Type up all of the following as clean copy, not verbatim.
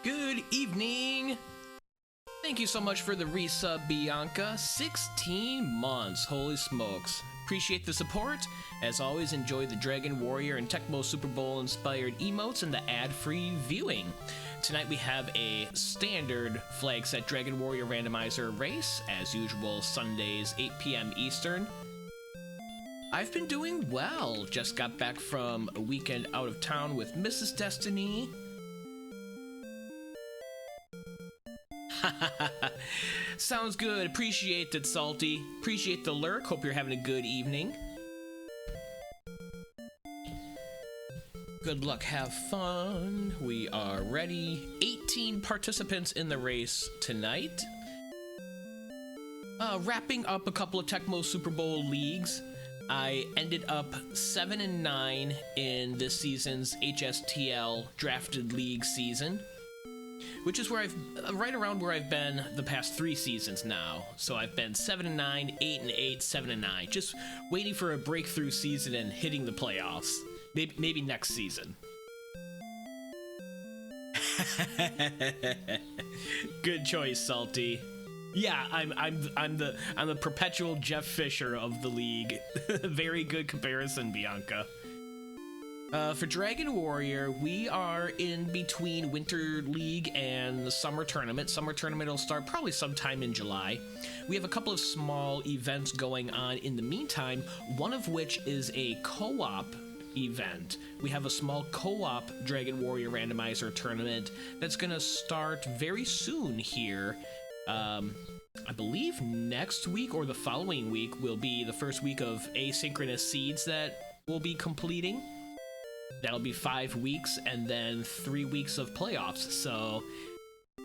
Good evening! Thank you so much for the resub, Bianca. 16 months, holy smokes. Appreciate the support. As always, enjoy the Dragon Warrior and Tecmo Super Bowl inspired emotes and the ad-free viewing. Tonight we have a standard flagset Dragon Warrior Randomizer race, as usual, Sundays, 8 p.m. Eastern. I've been doing well. Just got back from a weekend out of town with Mrs. Destiny. Sounds good. Appreciate it, Salty. Appreciate the lurk. Hope you're having a good evening. Good luck. Have fun. We are ready. 18 participants in the race tonight. Wrapping up a couple of Tecmo Super Bowl leagues. I ended up 7-9 in this season's HSTL Drafted League season, which is where I've right around where I've been the past 3 seasons now. So I've been 7-9, 8-8, 7-9, just waiting for a breakthrough season and hitting the playoffs. Maybe next season. Good choice, Salty. Yeah, I'm the perpetual Jeff Fisher of the league. Very good comparison, Bianca. For Dragon Warrior, we are in between Winter League and the Summer Tournament. Summer Tournament will start probably sometime in July. We have a couple of small events going on in the meantime, one of which is a co-op event. We have a small co-op Dragon Warrior Randomizer tournament that's going to start very soon here. I believe next week or the following week will be the first week of asynchronous seeds that we'll be completing. That'll be 5 weeks and then 3 weeks of playoffs. So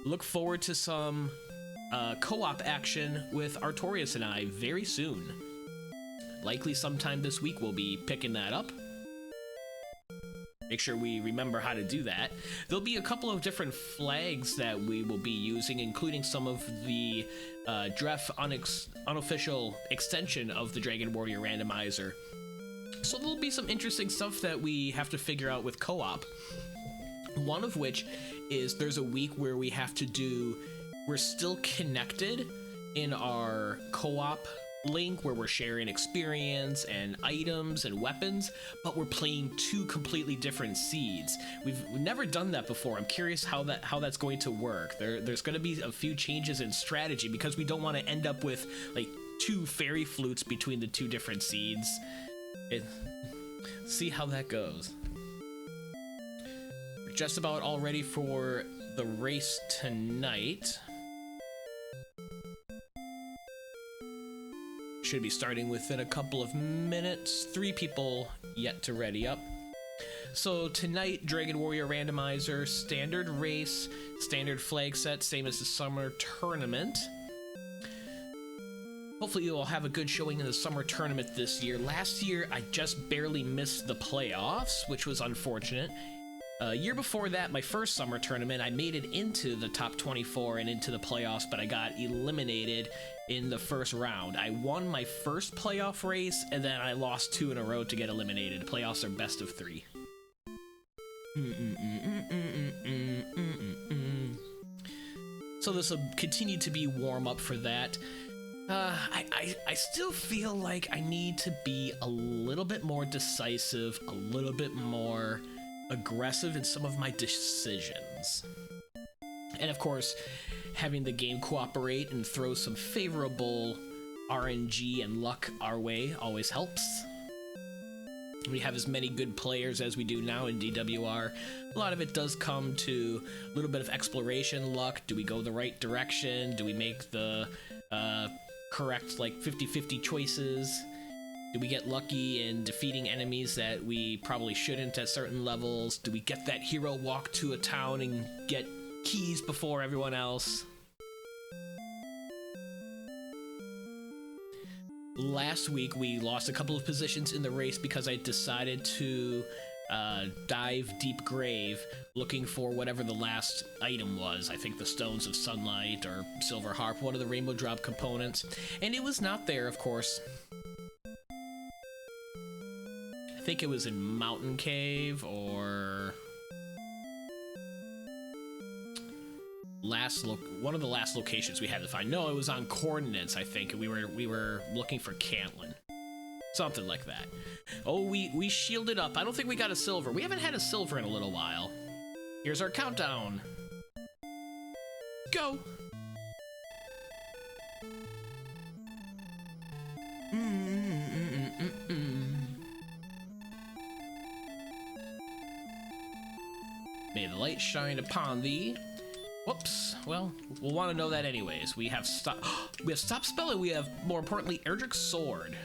look forward to some co-op action with Artorias and I very soon. Likely sometime this week we'll be picking that up. Make sure we remember how to do that. There'll be a couple of different flags that we will be using, including some of the DREF unofficial extension of the Dragon Warrior Randomizer. So there'll be some interesting stuff that we have to figure out with co-op. One of which is there's a week where we have to do, we're still connected in our co-op link where we're sharing experience and items and weapons, but we're playing 2 completely different seeds. We've never done that before. I'm curious how that's going to work. There's going to be a few changes in strategy because we don't want to end up with like 2 fairy flutes between the 2 different seeds. See how that goes. We're just about all ready for the race tonight. Should be starting within a couple of minutes. 3 people yet to ready up. So tonight, Dragon Warrior Randomizer, standard race, standard flag set, same as the summer tournament. Hopefully you'll have a good showing in the summer tournament this year. Last year, I just barely missed the playoffs, which was unfortunate. Year before that, my first summer tournament, I made it into the top 24 and into the playoffs, but I got eliminated in the first round. I won my first playoff race, and then I lost 2 in a row to get eliminated. Playoffs are best of 3. So this will continue to be warm up for that. I still feel like I need to be a little bit more decisive, a little bit more aggressive in some of my decisions. And of course, having the game cooperate and throw some favorable RNG and luck our way always helps. We have as many good players as we do now in DWR. A lot of it does come to a little bit of exploration luck. Do we go the right direction? Do we make the correct like 50-50 choices? Do we get lucky in defeating enemies that we probably shouldn't at certain levels? Do we get that hero walk to a town and get keys before everyone else? Last week we lost a couple of positions in the race because I decided to dive deep grave looking for whatever the last item was. I think the Stones of Sunlight or Silver Harp, one of the Rainbow Drop components, and it was not there, of course. I think it was in Mountain Cave or one of the last locations we had to find. No, it was on coordinates, I think, and we were looking for Cantlin. Something like that. Oh, we shielded up. I don't think we got a silver. We haven't had a silver in a little while. Here's our countdown. Go. May the light shine upon thee. Whoops. Well, we'll want to know that anyways. We have stop spell, and we have, more importantly, Erdrick's sword.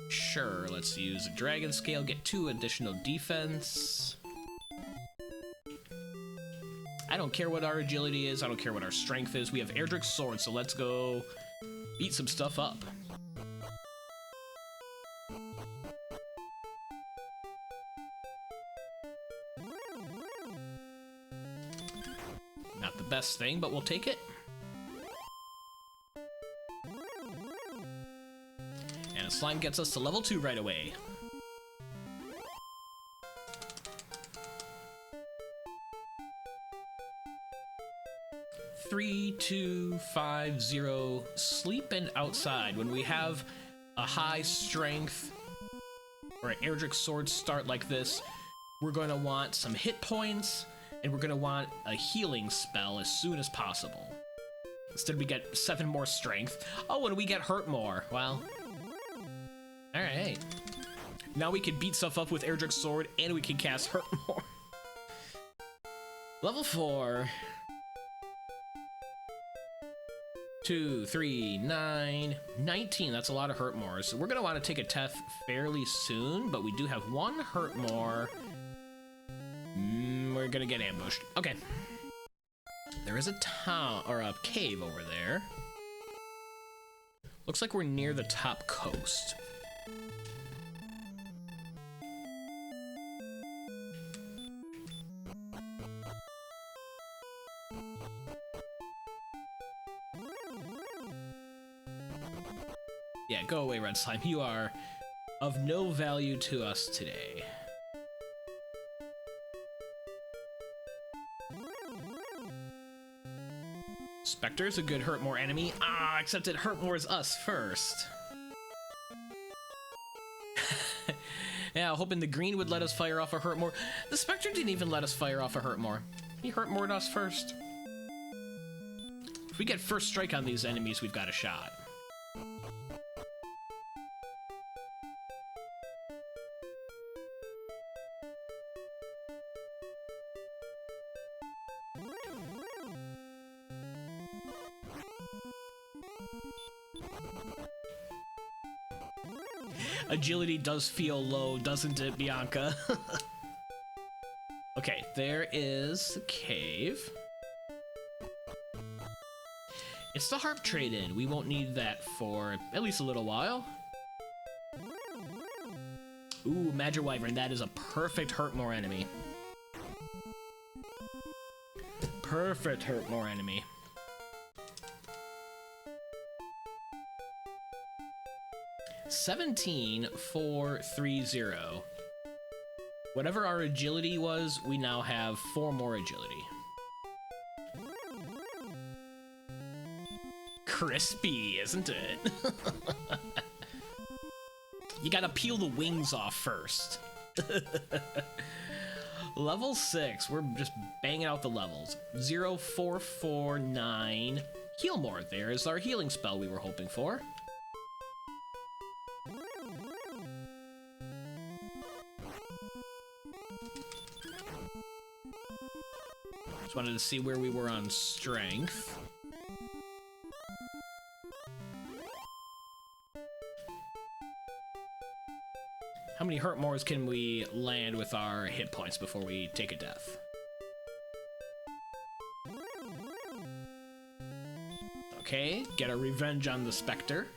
Sure, let's use a dragon scale, get 2 additional defense. I don't care what our agility is, I don't care what our strength is. We have Erdrick's sword, so let's go beat some stuff up. Not the best thing, but we'll take it. And a slime gets us to level 2 right away. Three, 2, 5, 0. Sleep and outside. When we have a high strength or an Erdrick sword start like this, we're going to want some hit points, and we're going to want a healing spell as soon as possible. Instead, we get 7 more strength. Oh, and we get hurt more. Well, all right. Now we can beat stuff up with Erdrick's sword, and we can cast hurt more. Level 4. 2, 3, 9, 19. That's a lot of hurt more. So we're gonna want to take a death fairly soon, but we do have 1 hurt more. We're gonna get ambushed. Okay. There is a town or a cave over there. Looks like we're near the top coast. Yeah, go away, Red Slime. You are of no value to us today. Spectre's a good hurt more enemy. Ah, except it hurt more is us first. Yeah, hoping the green would let us fire off a hurt more. The Spectre didn't even let us fire off a hurt more. He hurt more than us first. If we get first strike on these enemies, we've got a shot. Agility does feel low, doesn't it, Bianca? Okay, there is the cave. It's the harp trade-in. We won't need that for at least a little while. Ooh, Magic Wyvern. That is a perfect hurt more enemy. Perfect hurt more enemy. $17,430. Whatever our agility was, we now have 4 more agility. Crispy, isn't it? You gotta peel the wings off first. Level 6, we're just banging out the levels. 0449. Heal more. There is our healing spell we were hoping for. Just wanted to see where we were on strength. How many hurt mores can we land with our hit points before we take a death? Okay, get a revenge on the Spectre.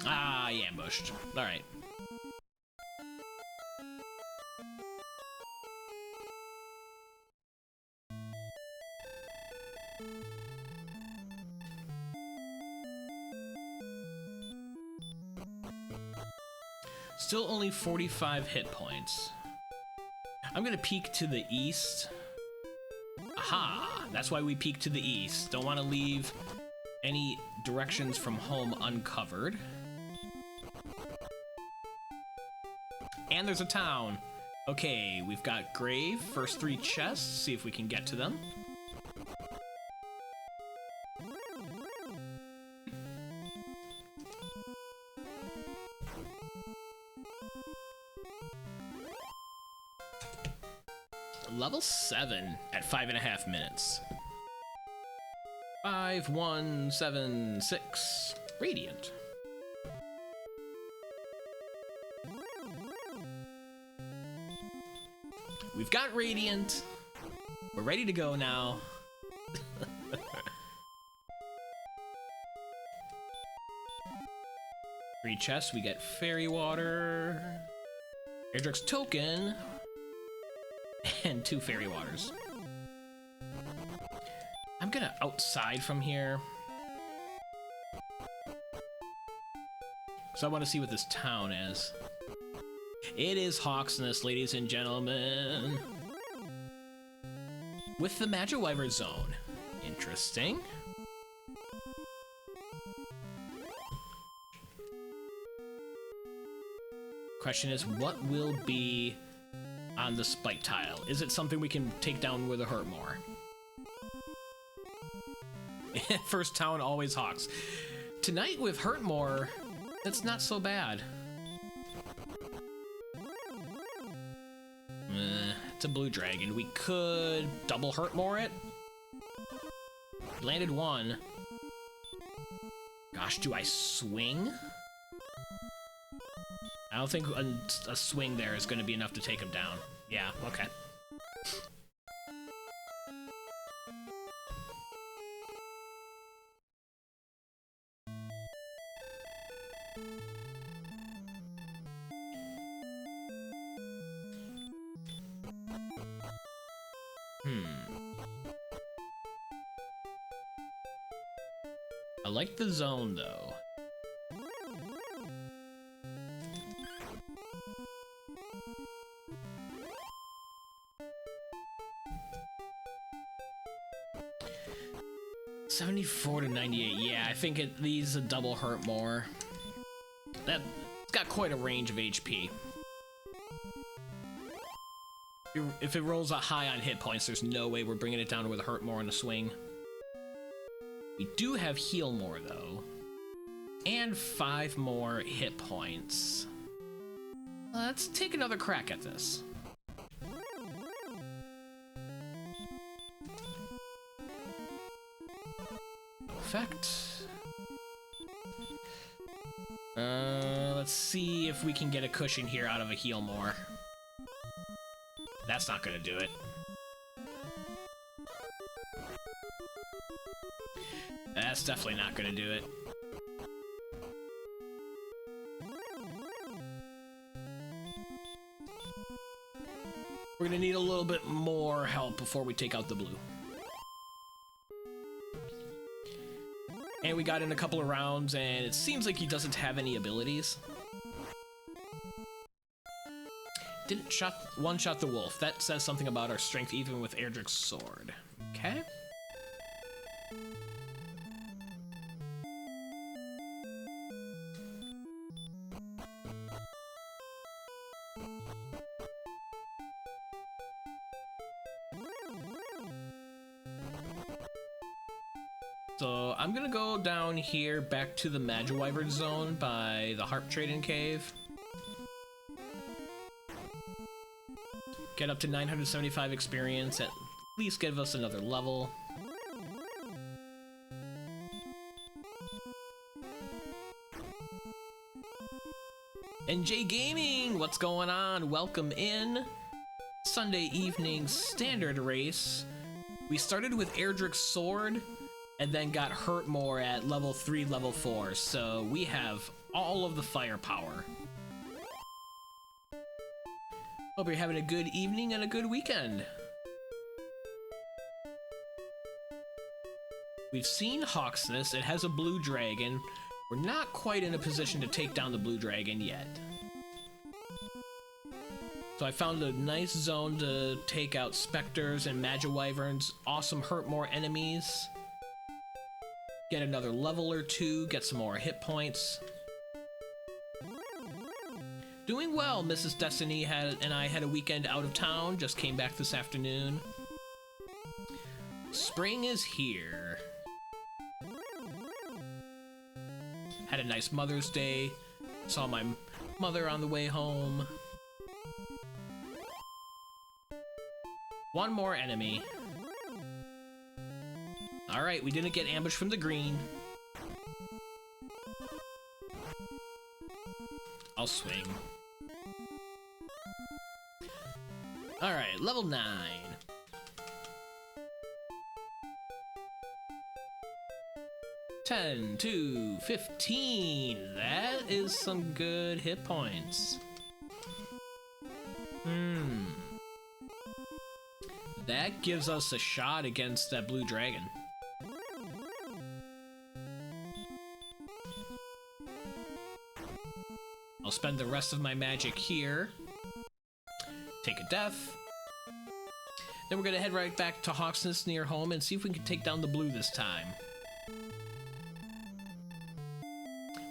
Ah, he ambushed. Alright. Still only 45 hit points. I'm gonna peek to the east. Aha! That's why we peek to the east. Don't want to leave any directions from home uncovered. And there's a town. Okay, we've got grave. First 3 chests. See if we can get to them. Level 7 at 5.5 minutes. 5176 Radiant. We've got Radiant. We're ready to go now. 3 chests, we get fairy water, Erdrick's token, and 2 fairy waters. I'm gonna outside from here, so I want to see what this town is. It is Hawksness, ladies and gentlemen, with the Magiwyver zone. Interesting. Question is, what will be on the spike tile? Is it something we can take down with a hurt more? First town, always Hawks. Tonight with Hurtmore, that's not so bad. It's a blue dragon. We could double Hurtmore it. Landed 1. Gosh, do I swing? I don't think a swing there is going to be enough to take him down. Yeah, okay. I like the zone, though. $74 to $98. Yeah, I think it needs a double hurt more. That's got quite a range of HP. If it rolls a high on hit points, there's no way we're bringing it down with a hurt more on a swing. We do have heal more though, and 5 more hit points. Let's take another crack at this. Effect. Let's see if we can get a cushion here out of a heal more. That's not gonna do it. That's definitely not gonna do it. We're gonna need a little bit more help before we take out the blue. And we got in a couple of rounds, and it seems like he doesn't have any abilities. Didn't one-shot the wolf. That says something about our strength even with Erdrick's sword. Okay. So I'm gonna go down here back to the Magiwyver zone by the Harp Trading Cave. Get up to 975 experience, at least give us another level. NJ Gaming, what's going on? Welcome in. Sunday evening standard race. We started with Erdrick's sword, and then got hurt more at level 3, level 4, so we have all of the firepower. Hope you're having a good evening and a good weekend. We've seen Hawksness. It has a blue dragon. We're not quite in a position to take down the blue dragon yet. So I found a nice zone to take out specters and magiwyverns, awesome hurt more enemies, get another level or two, get some more hit points. Doing well. Mrs. Destiny and I had a weekend out of town, just came back this afternoon. Spring is here. Had a nice Mother's Day, saw my mother on the way home. One more enemy. Alright, we didn't get ambushed from the green. I'll swing. Alright, level 9. 10 to 15. That is some good hit points. That gives us a shot against that blue dragon. I'll spend the rest of my magic here. Take a death. Then we're gonna head right back to Hawksnest near home and see if we can take down the blue this time.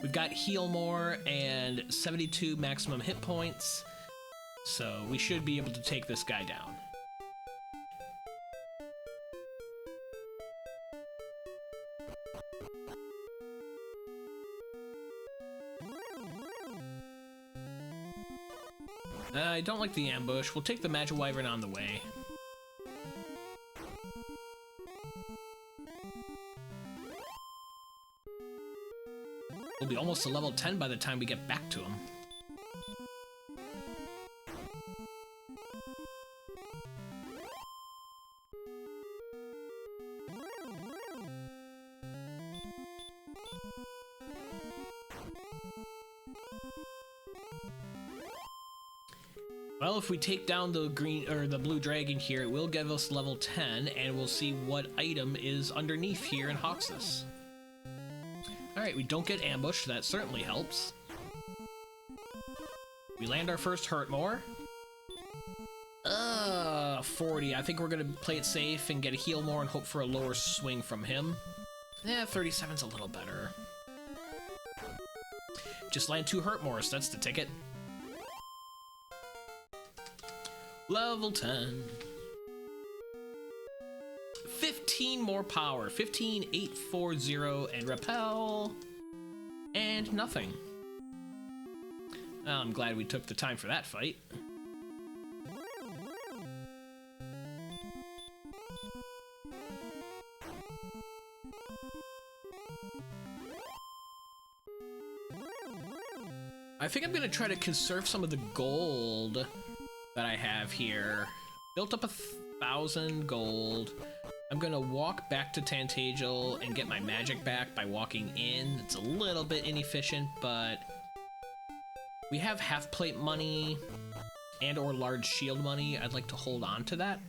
We've got heal more and 72 maximum hit points, so we should be able to take this guy down. I don't like the ambush. We'll take the magiwyvern on the way. We'll be almost to level 10 by the time we get back to him. Well, if we take down the green or the blue dragon here, it will give us level 10, and we'll see what item is underneath here in Hawksnest. Alright, we don't get ambushed, that certainly helps. We land our first hurt more. 40. I think we're gonna play it safe and get a heal more and hope for a lower swing from him. Yeah, 37's a little better. Just land 2 hurt mores, that's the ticket. Level 10. 15 more power. 15, 8, 4, 0, and repel. And nothing. I'm glad we took the time for that fight. I think I'm gonna try to conserve some of the gold that I have here. Built up 1,000 gold. I'm gonna walk back to Tantagel and get my magic back by walking in. It's a little bit inefficient, but we have half plate money and or large shield money. I'd like to hold on to that.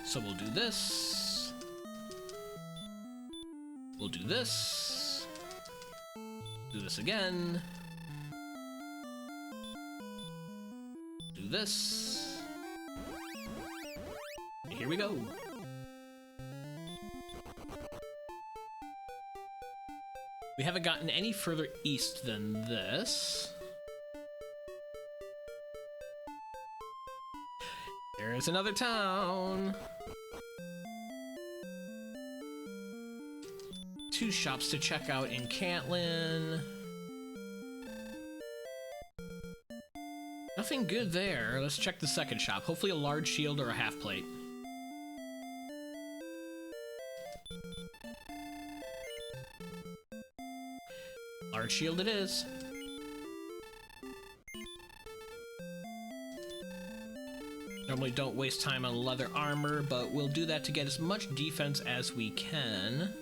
So we'll do this. We'll do this. Do this again. Do this. And here we go. We haven't gotten any further east than this. There is another town. 2 shops to check out in Cantlin. Nothing good there. Let's check the second shop. Hopefully a large shield or a half plate. Large shield it is. Normally don't waste time on leather armor, but we'll do that to get as much defense as we can.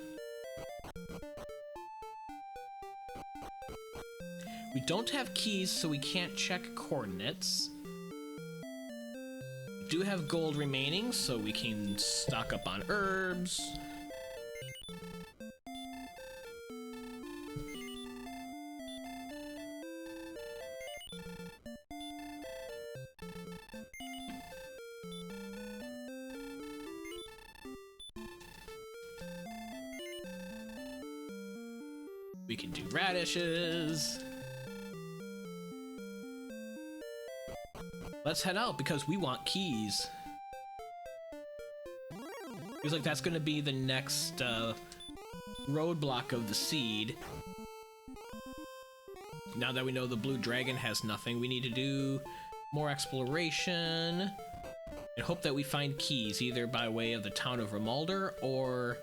We don't have keys, so we can't check coordinates. We do have gold remaining, so we can stock up on herbs. We can do radishes. Let's head out because we want keys. Feels like that's gonna be the next roadblock of the seed. Now that we know the blue dragon has nothing, we need to do more exploration and hope that we find keys, either by way of the town of Rimalder or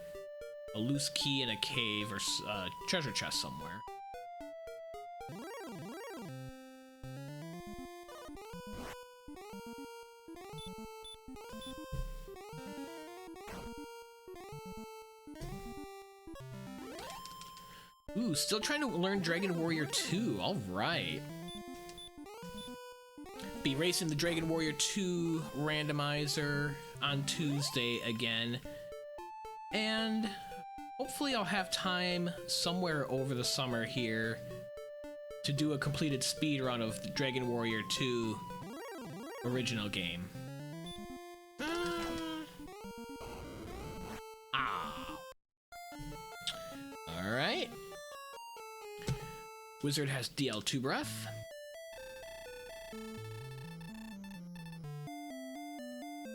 a loose key in a cave or treasure chest somewhere. Ooh, still trying to learn Dragon Warrior 2. All right. Be racing the Dragon Warrior 2 randomizer on Tuesday again. And hopefully I'll have time somewhere over the summer here to do a completed speed run of the Dragon Warrior 2 original game. Alright. Wizard has DL2 breath.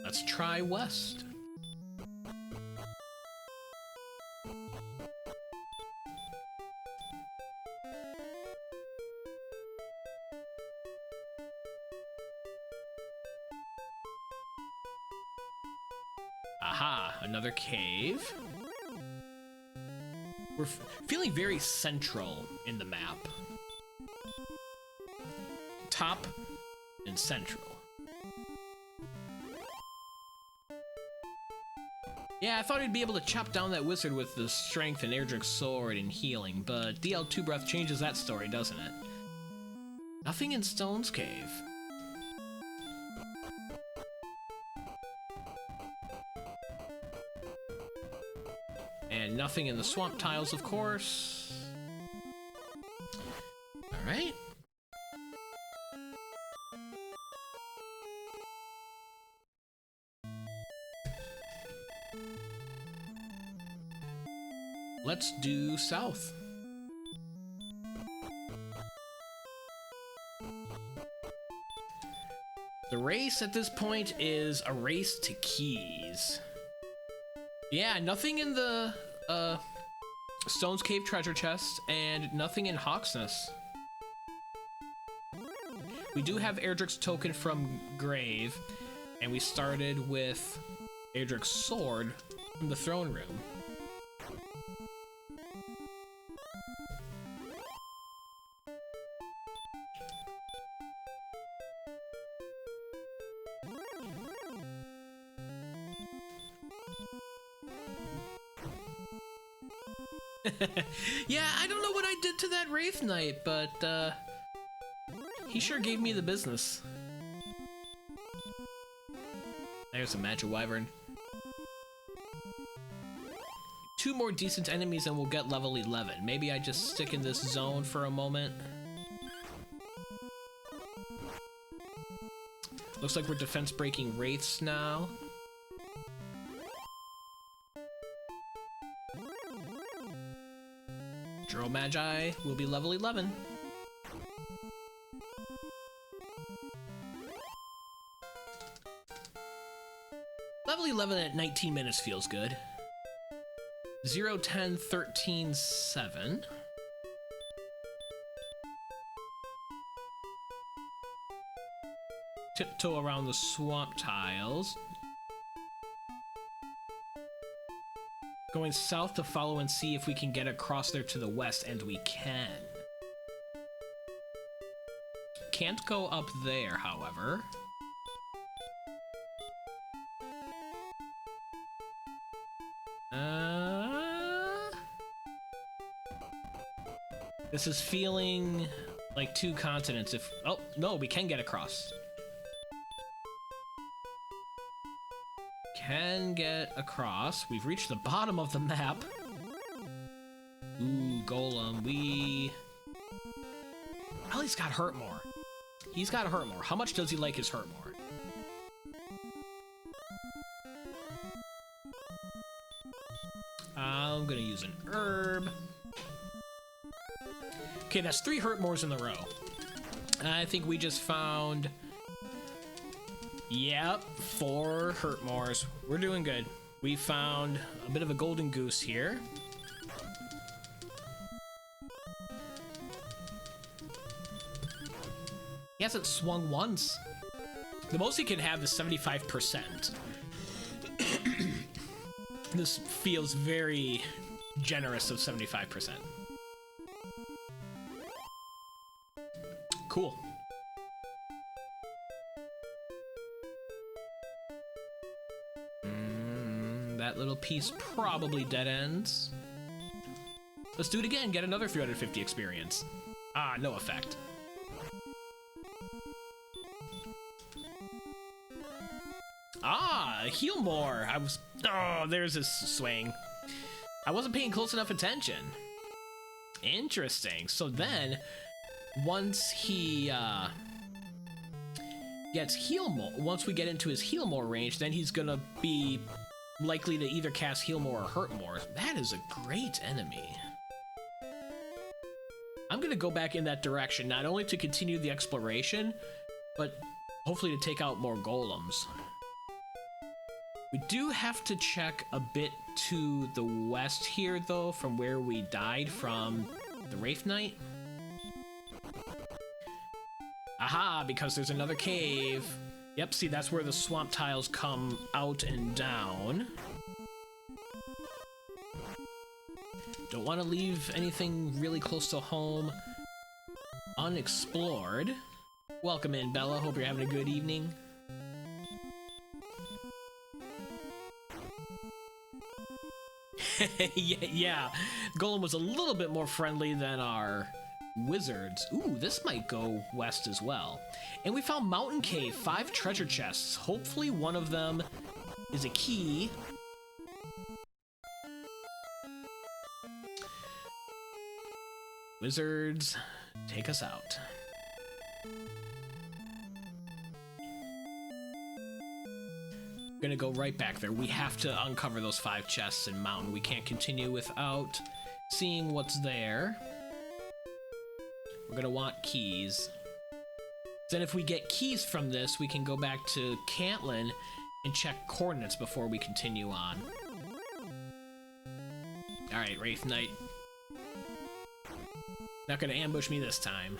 Let's try west. Aha, another cave. We're feeling very central in the map. Top and central. Yeah, I thought he'd be able to chop down that wizard with the strength and Erdrick's sword and healing, but DL2 breath changes that story, doesn't it? Nothing in Stone's Cave. And nothing in the swamp tiles, of course. Alright. Let's do south. The race at this point is a race to keys. Yeah, nothing in the Stone's Cave treasure chest, and nothing in Hawksness. We do have Erdrick's token from Grave, and we started with Erdrick's sword from the throne room. Yeah, I don't know what I did to that Wraith Knight, but he sure gave me the business. There's a Magic Wyvern. 2 more decent enemies and we'll get level 11. Maybe I just stick in this zone for a moment. Looks like we're defense breaking Wraiths now. Drow Magi will be level 11. Level 11 at 19 minutes feels good. 0, 10, 13, 7. Tiptoe around the swamp tiles. Going south to follow and see if we can get across there to the west, and we can. Can't go up there, however. This is feeling like 2 continents. If oh no, we can get across. Can get across. We've reached the bottom of the map. Ooh, Golem. Well, he's got hurt more. He's got hurt more. How much does he like his hurt more? I'm gonna use an herb. Okay, that's 3 Hurtmores in a row. I think we just found... Yep, 4 Hurtmores. We're doing good. We found a bit of a golden goose here. He hasn't swung once. The most he can have is 75%. This feels very generous of 75%. Cool. That little piece probably dead ends. Let's do it again, get another 350 experience. Ah, no effect. Ah, heal more. Oh, there's his swing. I wasn't paying close enough attention. Interesting. So then, once he gets heal more, once we get into his heal more range, then he's gonna be likely to either cast heal more or hurt more. That is a great enemy. I'm gonna go back in that direction, not only to continue the exploration, but hopefully to take out more golems. We do have to check a bit to the west here, though, from where we died from the Wraith Knight. Aha, because there's another cave. Yep, see, that's where the swamp tiles come out and down. Don't want to leave anything really close to home unexplored. Welcome in, Bella. Hope you're having a good evening. Yeah, Golem was a little bit more friendly than our wizards. Ooh, this might go west as well. And we found Mountain Cave, 5 treasure chests. Hopefully one of them is a key. Wizards, take us out. Gonna go right back there. We have to uncover those 5 chests in Mountain. We can't continue without seeing what's there. We're gonna want keys. Then if we get keys from this, we can go back to Cantlin and check coordinates before we continue on. Alright, Wraith Knight. Not gonna ambush me this time.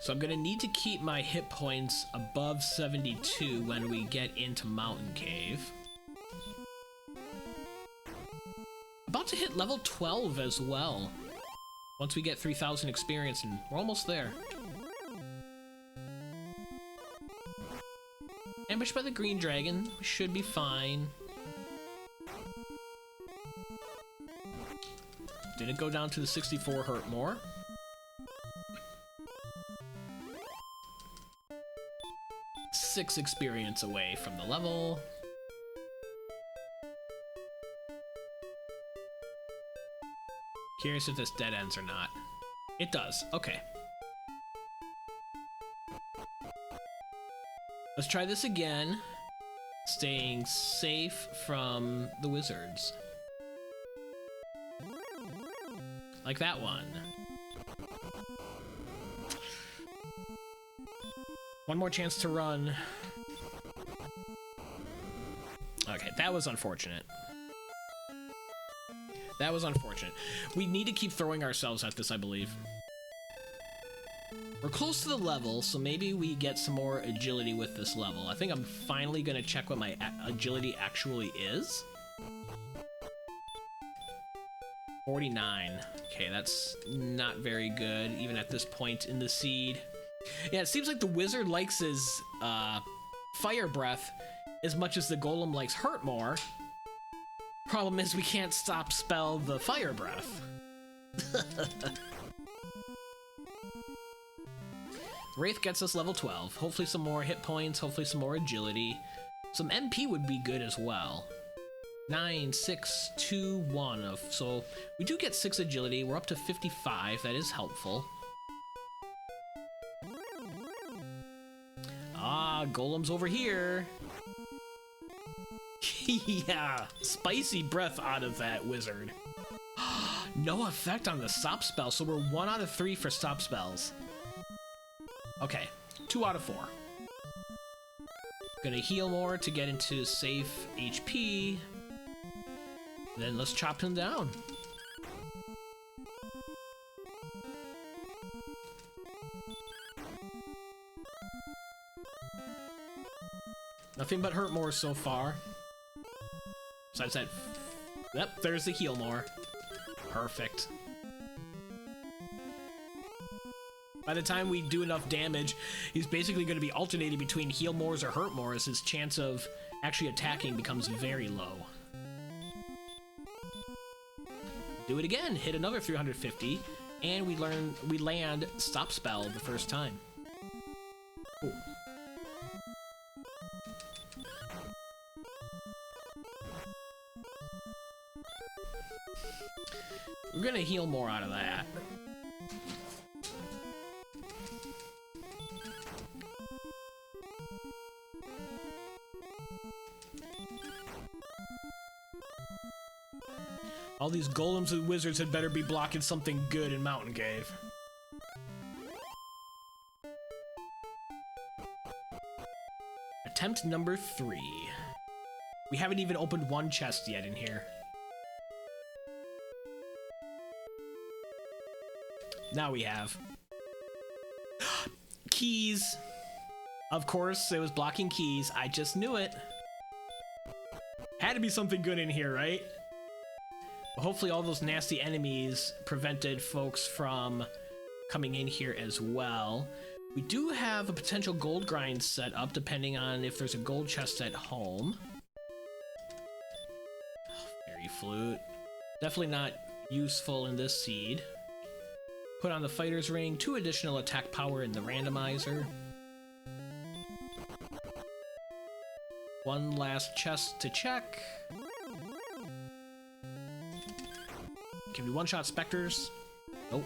So I'm gonna need to keep my hit points above 72 when we get into Mountain Cave. About to hit level 12 as well. Once we get 3,000 experience, and we're almost there. Ambushed by the green dragon. We should be fine. Didn't go down to the 64 hurt more. Six experience away from the level. Curious if this dead ends or not. It does. Okay. Let's try this again. Staying safe from the wizards. Like that one. One more chance to run. Okay, that was unfortunate. That was unfortunate. We need to keep throwing ourselves at this, I believe. We're close to the level, so maybe we get some more agility with this level. I think I'm finally gonna check what my agility actually is. 49. Okay, that's not very good, even at this point in the seed. Yeah, it seems like the wizard likes his fire breath as much as the golem likes hurt more. Problem is we can't stop spell the fire breath. Wraith gets us level 12. Hopefully some more hit points, hopefully some more agility. Some MP would be good as well. 9, 6, 2, 1. So we do get 6 agility. We're up to 55. That is helpful. Ah, golem's over here. Yeah, spicy breath out of that wizard. no effect on the stop spell, so we're 1 out of 3 for stop spells. Okay, 2 out of 4. Gonna heal more to get into safe HP. Then let's chop him down. Nothing but hurt more so far. Besides that, yep, there's the heal more. Perfect. By the time we do enough damage, he's basically going to be alternating between heal mores or hurt mores. His chance of actually attacking becomes very low. Do it again, hit another 350, and we land stop spell the first time. Ooh. We're gonna heal more out of that. All these golems and wizards had better be blocking something good in Mountain Cave. Attempt number 3. We haven't even opened 1 chest yet in here. Now we have. Keys! Of course, it was blocking keys. I just knew it. Had to be something good in here, right? Well, hopefully all those nasty enemies prevented folks from coming in here as well. We do have a potential gold grind set up, depending on if there's a gold chest at home. Fairy flute. Definitely not useful in this seed. Put on the fighter's ring, 2 additional attack power in the randomizer. 1 last chest to check. Can we one-shot specters? Nope.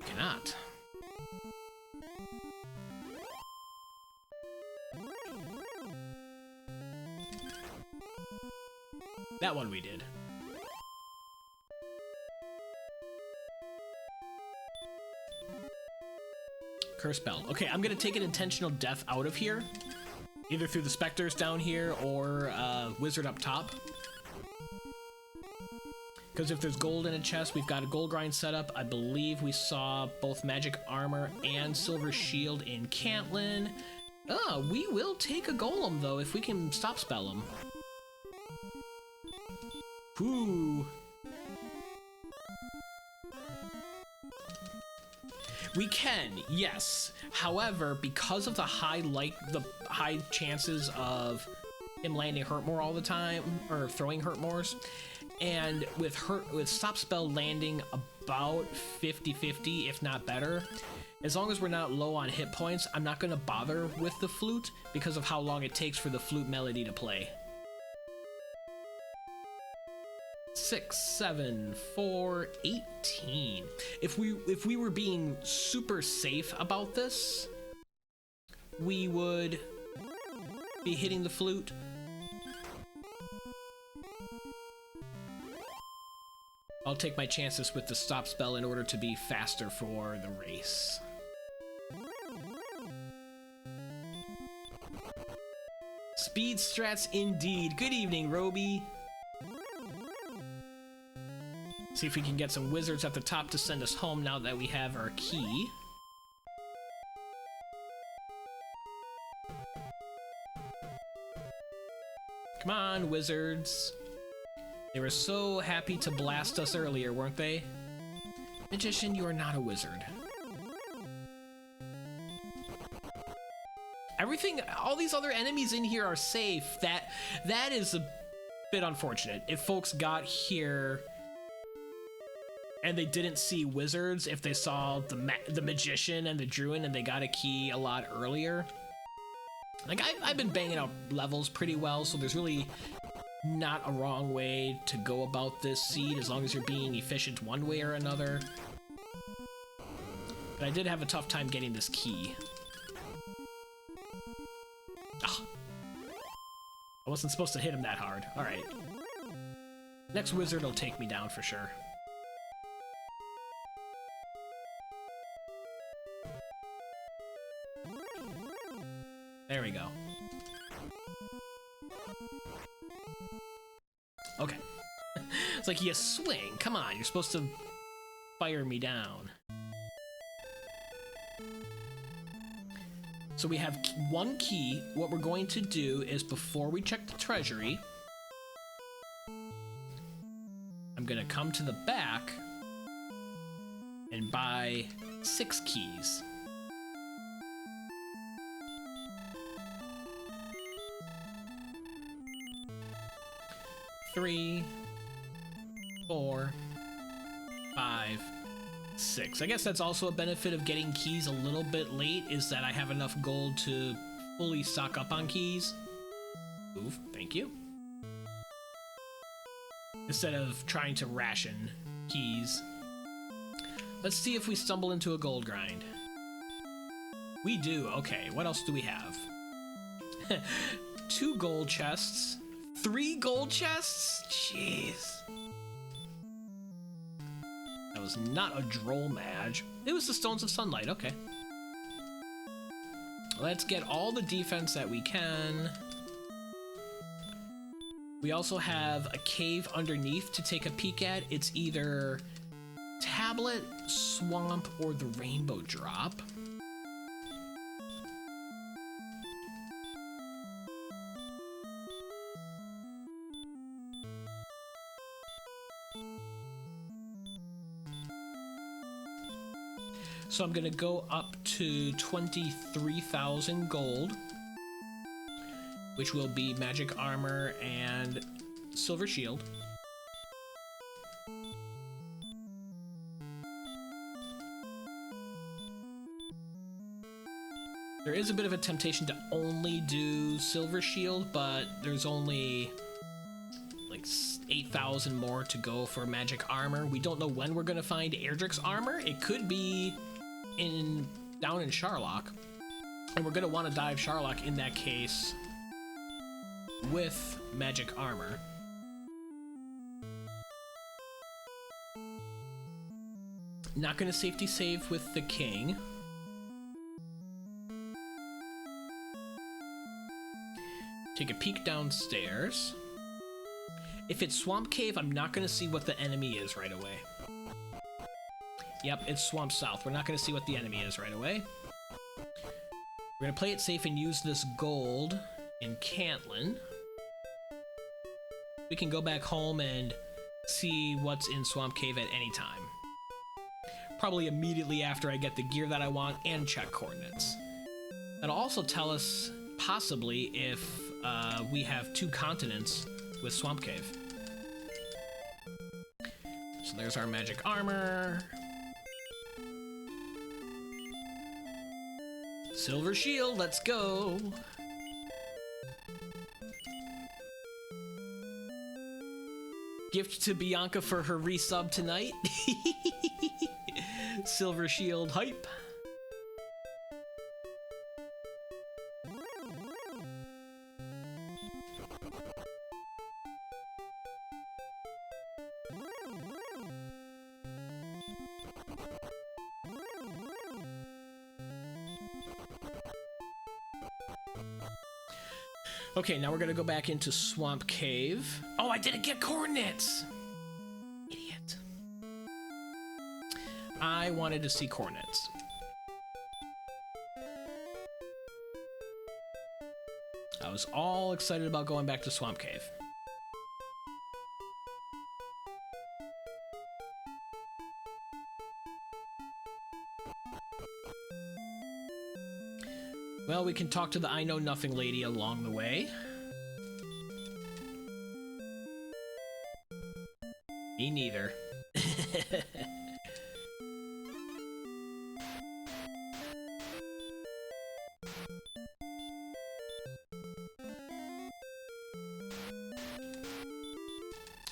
Cannot. That one we did. Curse spell. Okay, I'm gonna take an intentional death out of here. Either through the specters down here or wizard up top. Because if there's gold in a chest, we've got a gold grind set up. I believe we saw both magic armor and silver shield in Cantlin. We will take a golem though if we can stop spell him. Ooh. We can, yes. However, because of the high chances of him landing Hurtmore all the time, or throwing Hurtmores, and with stop spell landing about 50-50, if not better, as long as we're not low on hit points, I'm not gonna bother with the flute because of how long it takes for the flute melody to play. 6, 7, 4, 18. If we were being super safe about this, we would be hitting the flute. I'll take my chances with the stop spell in order to be faster for the race. Speed strats indeed. Good evening, Roby. See if we can get some wizards at the top to send us home now that we have our key. Come on, wizards. They were so happy to blast us earlier, weren't they? Magician, you are not a wizard. Everything, all these other enemies in here are safe. That is a bit unfortunate. If folks got here and they didn't see wizards, if they saw the magician and the druid and they got a key a lot earlier. Like, I've been banging out levels pretty well, so there's really not a wrong way to go about this seed as long as you're being efficient one way or another. But I did have a tough time getting this key. Oh, I wasn't supposed to hit him that hard. Alright. Next wizard will take me down for sure. There we go. Okay. It's like, you swing. Come on, you're supposed to fire me down. So we have one key. What we're going to do is, before we check the treasury, I'm gonna come to the back and buy 6 keys. Three, 4, 5, 6. I guess that's also a benefit of getting keys a little bit late, is that I have enough gold to fully stock up on keys. Oof, thank you. Instead of trying to ration keys. Let's see if we stumble into a gold grind. We do. Okay, what else do we have? 2 gold chests. 3 gold chests? Jeez. That was not a droll mage. It was the Stones of Sunlight, okay. Let's get all the defense that we can. We also have a cave underneath to take a peek at. It's either Tablet, Swamp, or the Rainbow Drop. So I'm gonna go up to 23,000 gold, which will be magic armor and silver shield. There is a bit of a temptation to only do silver shield, but there's only like 8,000 more to go for magic armor. We don't know when we're gonna find Erdrick's armor. It could be down in Charlock, and we're gonna want to dive Charlock in that case with magic armor. Not gonna safety save with the king. Take a peek downstairs. If it's Swamp Cave, I'm not gonna see what the enemy is right away. Yep, it's Swamp South. We're not going to see what the enemy is right away. We're going to play it safe and use this gold in Cantlin. We can go back home and see what's in Swamp Cave at any time. Probably immediately after I get the gear that I want and check coordinates. That'll also tell us, possibly, if we have 2 continents with Swamp Cave. So there's our magic armor. Silver shield, let's go. Gift to Bianca for her resub tonight. Silver shield hype. Okay, now we're gonna go back into Swamp Cave. Oh, I didn't get coordinates! Idiot. I wanted to see coordinates. I was all excited about going back to Swamp Cave. Well, we can talk to the I Know Nothing lady along the way. Me neither.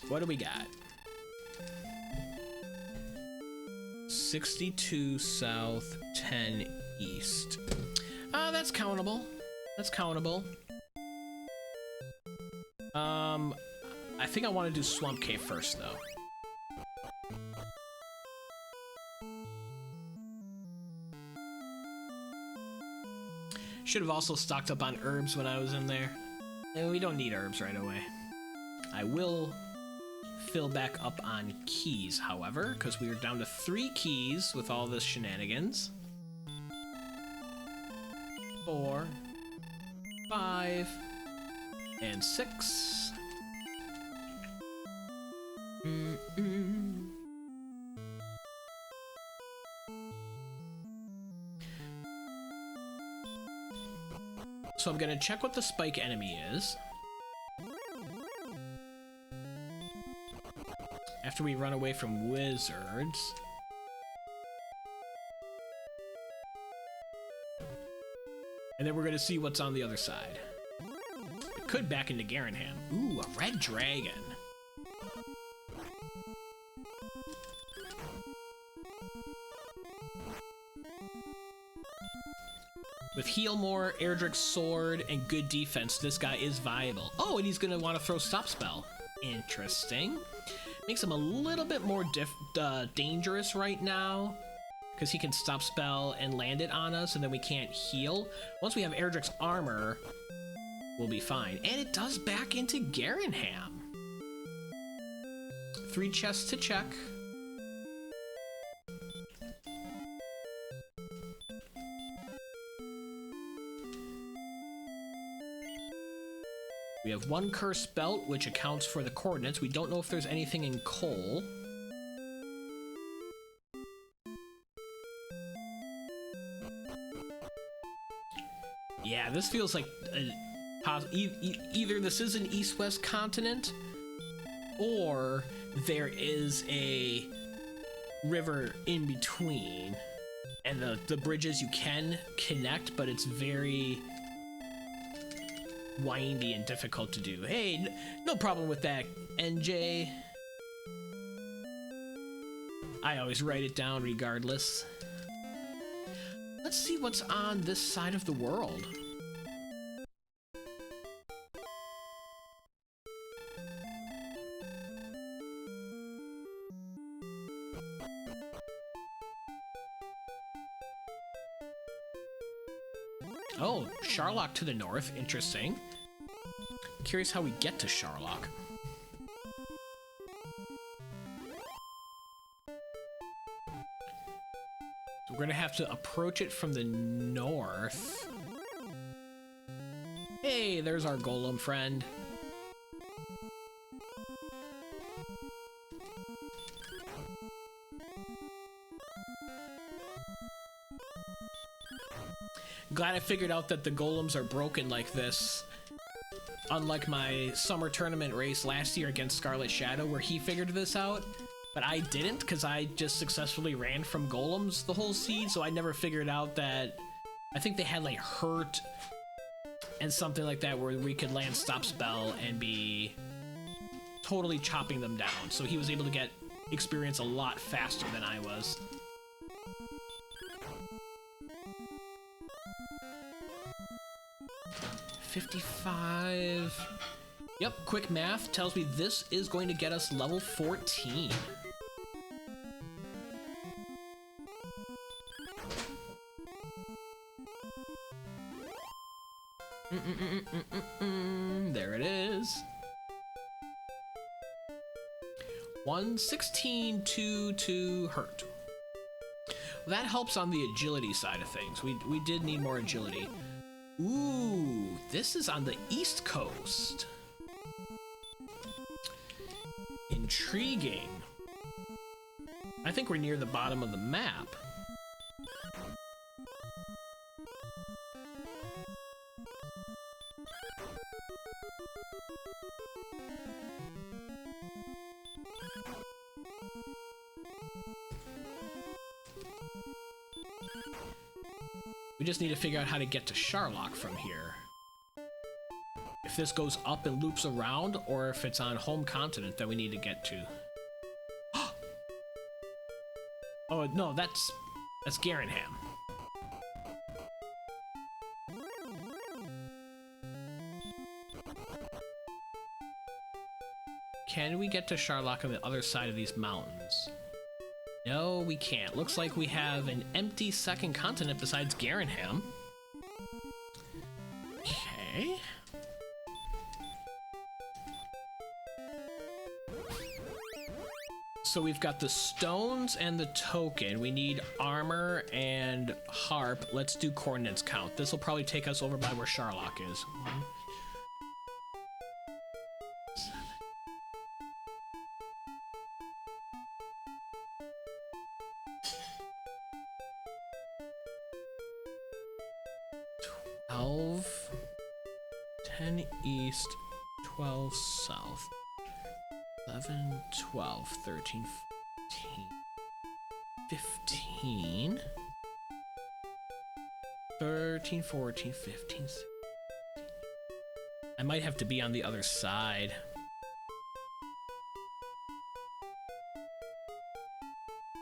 What do we got? 62 south, 10 east. That's countable. That's countable. I think I want to do Swamp Cave first, though. Should have also stocked up on herbs when I was in there. And we don't need herbs right away. I will fill back up on keys, however, because we are down to 3 keys with all this shenanigans. 4, 5, and 6. So I'm gonna check what the spike enemy is. After we run away from wizards. And then we're gonna see what's on the other side. It could back into Garenham. Ooh, a red dragon. With heal more, Erdrick's sword, and good defense, this guy is viable. Oh, and he's gonna want to throw stopspell. Interesting. Makes him a little bit more dangerous right now, because he can stopspell and land it on us, and then we can't heal. Once we have Erdrick's armor, we'll be fine. And it does back into Garenham. 3 chests to check. We have 1 cursed belt, which accounts for the coordinates. We don't know if there's anything in coal. Yeah, this feels like either this is an east-west continent, or there is a river in between. And the bridges you can connect, but it's very windy and difficult to do. Hey, no problem with that, NJ. I always write it down regardless. Let's see what's on this side of the world. Oh, Charlock to the north. Interesting. Curious how we get to Charlock. So we're gonna have to approach it from the north. Hey, there's our golem friend. Glad I figured out that the golems are broken like this. Unlike my summer tournament race last year against Scarlet Shadow, where he figured this out, but I didn't, because I just successfully ran from golems the whole seed, so I never figured out that... I think they had like hurt and something like that, where we could land stop spell and be totally chopping them down, so he was able to get experience a lot faster than I was. $55. Yep, quick math tells me this is going to get us level 14. There it is. 116 to hurt. That helps on the agility side of things. We did need more agility. Ooh, this is on the East Coast. Intriguing. I think we're near the bottom of the map. We just need to figure out how to get to Charlock from here. If this goes up and loops around, or if it's on home continent that we need to get to. Oh, no, that's Garenham. Can we get to Charlock on the other side of these mountains? No, we can't. Looks like we have an empty second continent besides Garenham. Okay. So we've got the stones and the token. We need armor and harp. Let's do coordinates count. This will probably take us over by where Charlock is. 1, 7. 12. 10 east, 12 south. 11, 12, 13, 14, 15, 13, 14, 15, 16. I might have to be on the other side.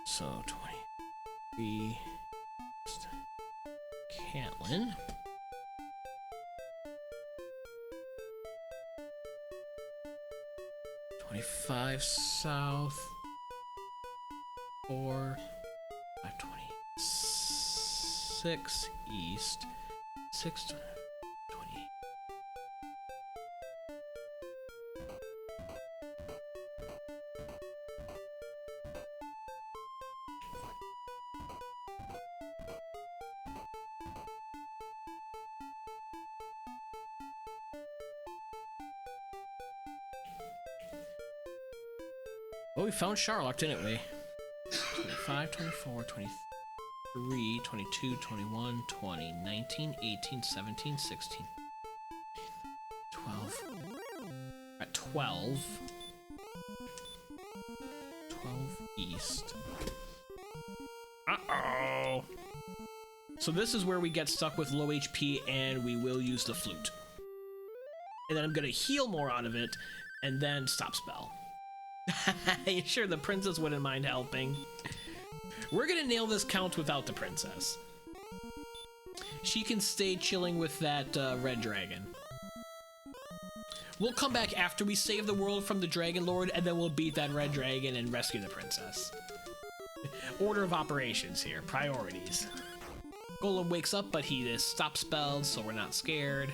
So, 23, Cantlin. 25 south, 4, 26 east, 6, 28. Well, we found Charlock, didn't we? 25, 24, 23, 22, 21, 20, 19, 18, 17, 16. 12. At 12. 12 east. Uh-oh! So this is where we get stuck with low HP, and we will use the flute. And then I'm gonna heal more out of it, and then stop spell. You sure the princess wouldn't mind helping? We're gonna nail this count without the princess. She can stay chilling with that red dragon. We'll come back after we save the world from the Dragonlord, and then we'll beat that red dragon and rescue the princess. Order of operations here, priorities. Golem wakes up, but he is stop spelled, so we're not scared.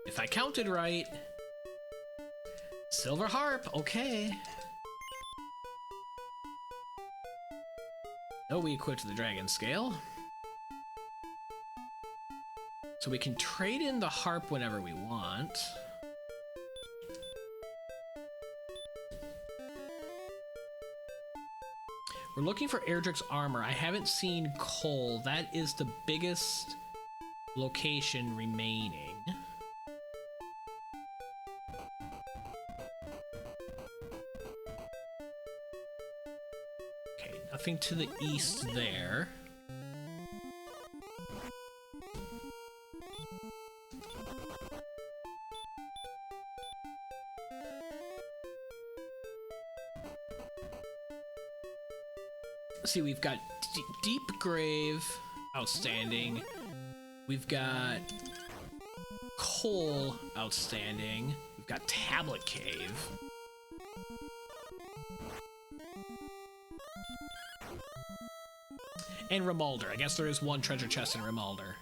If I counted right. Silver Harp, okay. Oh, we equipped the dragon scale. So we can trade in the harp whenever we want. We're looking for Erdrick's armor. I haven't seen coal. That is the biggest location remaining. Okay, nothing to the east there. See, we've got Deep Grave, outstanding. We've got Coal, outstanding. We've got Tablet Cave. And Rimalder. I guess there is one treasure chest in Rimalder.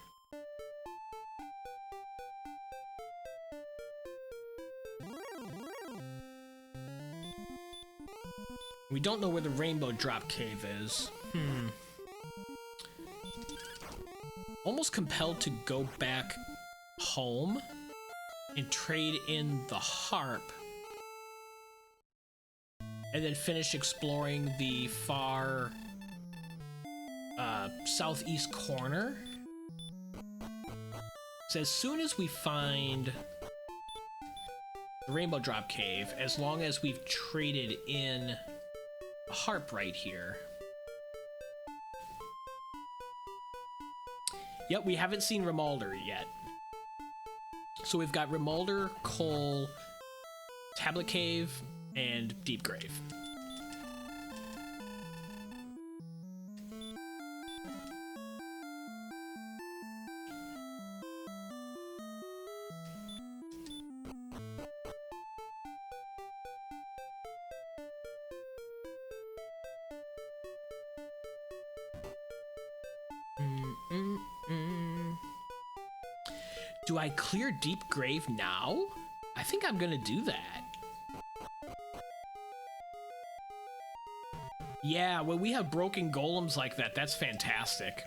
We don't know where the Rainbow Drop Cave is. Almost compelled to go back home and trade in the harp. And then finish exploring the far southeast corner. So as soon as we find the Rainbow Drop Cave, as long as we've traded in a harp right here. Yep, we haven't seen Rimalder yet. So we've got Rimalder, Coal, Tablet Cave, and Deep Grave. Do I clear Deep Grave now? I think I'm gonna do that. Yeah, when we have broken golems like that, that's fantastic.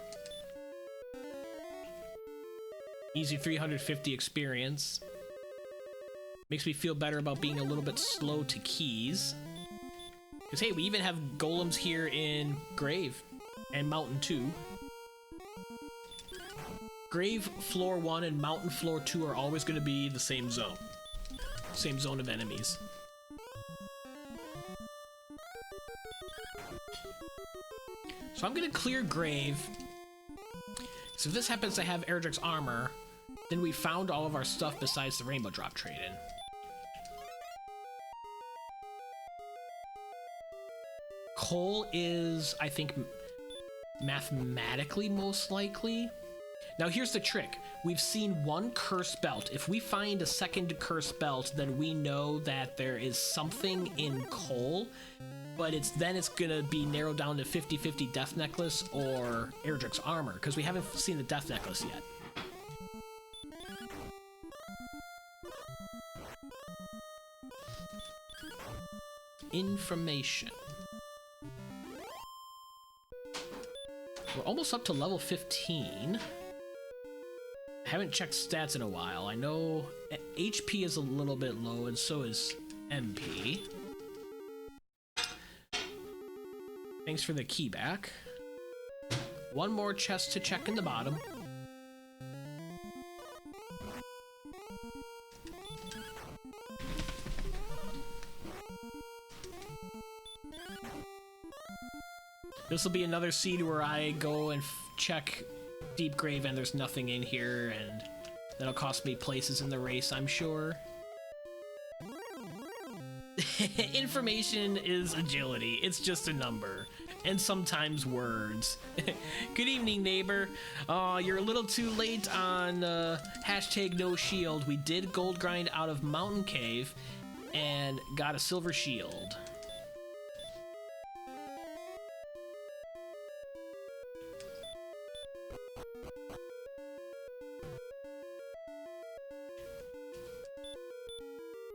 Easy 350 experience. Makes me feel better about being a little bit slow to keys. Because hey, we even have golems here in Grave and Mountain 2. Grave Floor 1 and Mountain Floor 2 are always going to be the same zone. Same zone of enemies. So I'm going to clear Grave. So if this happens to have Erdrick's armor, then we found all of our stuff besides the Rainbow Drop trade-in. Coal is, I think, mathematically most likely. Now here's the trick. We've seen one cursed belt. If we find a second cursed belt, then we know that there is something in coal, but it's gonna be narrowed down to 50-50 Death Necklace or Erdrick's armor, because we haven't seen the Death Necklace yet. Information. We're almost up to level 15. I haven't checked stats in a while. I know HP is a little bit low, and so is MP. Thanks for the key back. One more chest to check in the bottom. This will be another seed where I go and check Deep Grave and there's nothing in here, and that'll cost me places in the race, I'm sure. Information is agility. It's just a number. And sometimes words. Good evening, neighbor. You're a little too late on hashtag no shield. We did gold grind out of Mountain Cave and got a silver shield.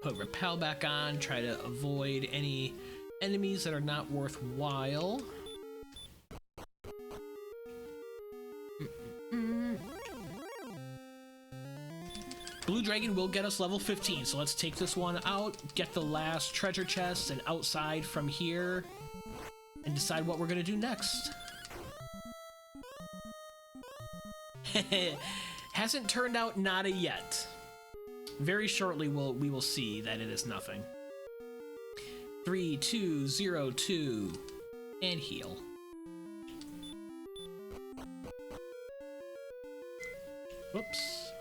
Put repel back on, try to avoid any enemies that are not worthwhile. Blue Dragon will get us level 15, so let's take this one out, get the last treasure chest and outside from here, and decide what we're gonna do next. Hasn't turned out nada yet. Very shortly we will see that it is nothing. 3, 2, 0, 2, and heal. Whoops.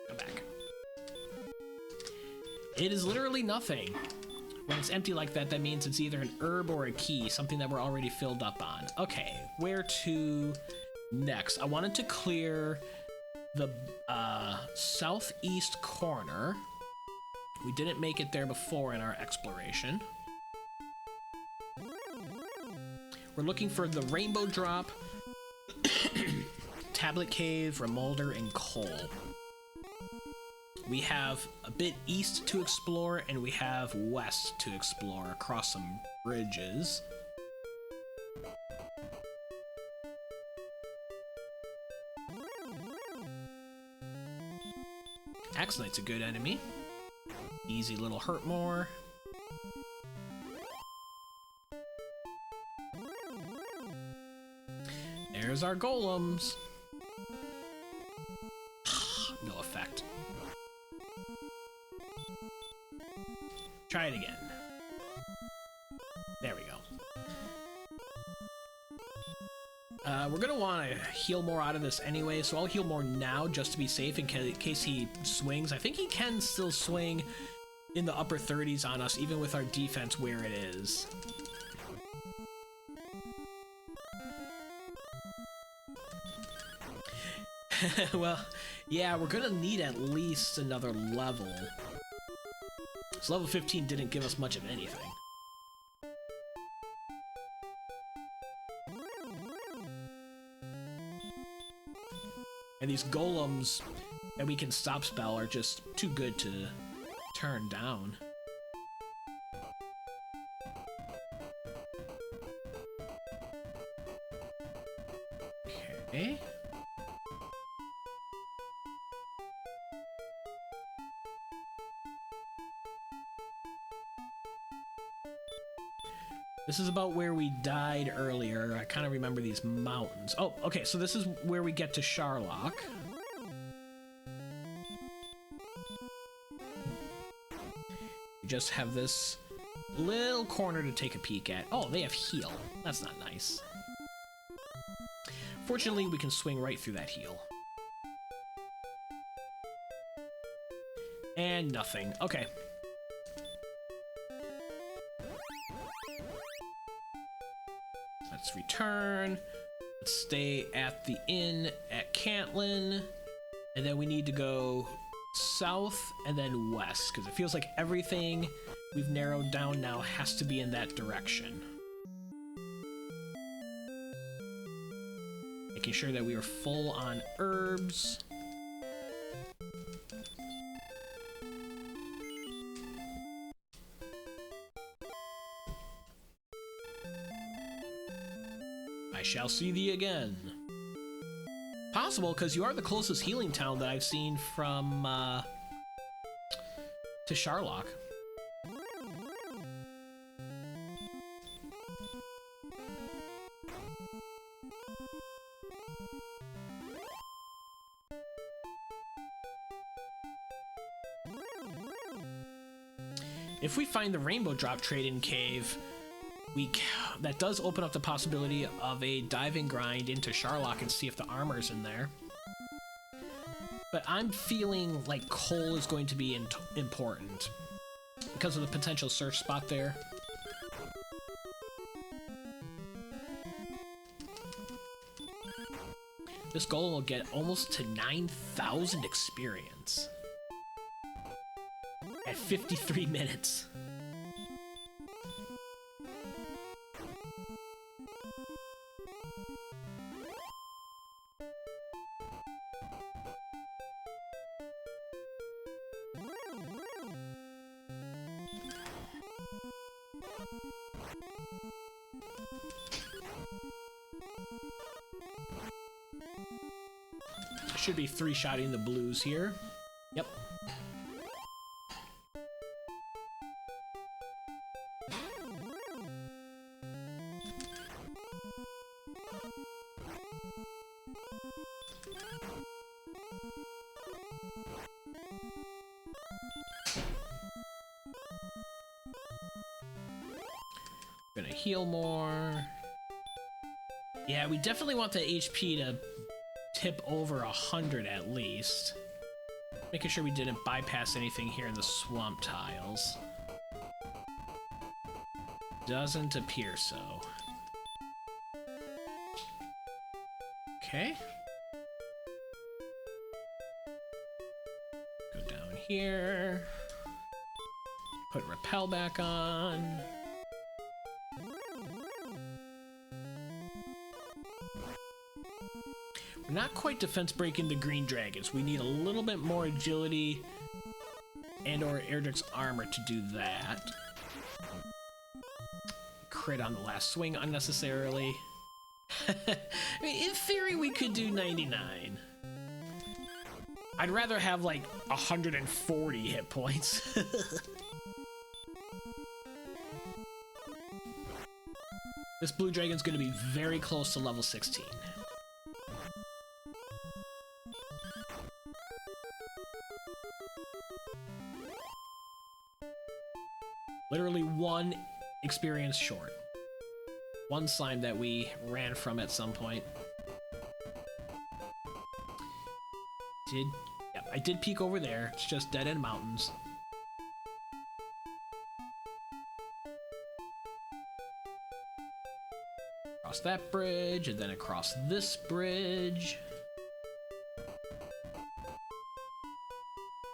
Come back. It is literally nothing. When it's empty like that, that means it's either an herb or a key, something that we're already filled up on. Okay, where to next? I wanted to clear the southeast corner. We didn't make it there before in our exploration. We're looking for the Rainbow Drop, Tablet Cave, Remolder, and Coal. We have a bit east to explore, and we have west to explore across some bridges. Axe Knight's a good enemy. Easy little hurt more. There's our golems. No effect. Try it again. There we go. We're gonna want to heal more out of this anyway, so I'll heal more now just to be safe in case he swings. I think he can still swing in the upper 30s on us, even with our defense where it is. Well, yeah, we're gonna need at least another level. So level 15 didn't give us much of anything. And these golems that we can stop spell are just too good to turn down. Okay. This is about where we died earlier. I kind of remember these mountains. Oh, okay, so this is where we get to Charlock. We just have this little corner to take a peek at. Oh, they have heal. That's not nice. Fortunately, we can swing right through that heal. And nothing. Okay. Let's return. Let's stay at the inn at Cantlin. And then we need to go south and then west, because it feels like everything we've narrowed down now has to be in that direction. Making sure that we are full on herbs. I shall see thee again. Possible, because you are the closest healing town that I've seen from, to Charlock. If we find the Rainbow Drop Trade-in Cave, that does open up the possibility of a diving grind into Charlock and see if the armor's in there. But I'm feeling like coal is going to be important because of the potential search spot there. This golem will get almost to 9,000 experience at 53 minutes. Should be three-shotting the blues here. Yep. Gonna heal more. Yeah, we definitely want the HP to tip over 100 at least. Making sure we didn't bypass anything here in the swamp tiles. Doesn't appear so. Okay. Go down here. Put repel back on. We're not quite defense breaking the green dragons. We need a little bit more agility and or Erdrick's armor to do that. Crit on the last swing unnecessarily. I mean, in theory, we could do 99. I'd rather have like 140 hit points. This blue dragon's going to be very close to level 16. Literally one experience short. One slime that we ran from at some point. Yep, I did peek over there. It's just dead end mountains. Across that bridge, and then across this bridge.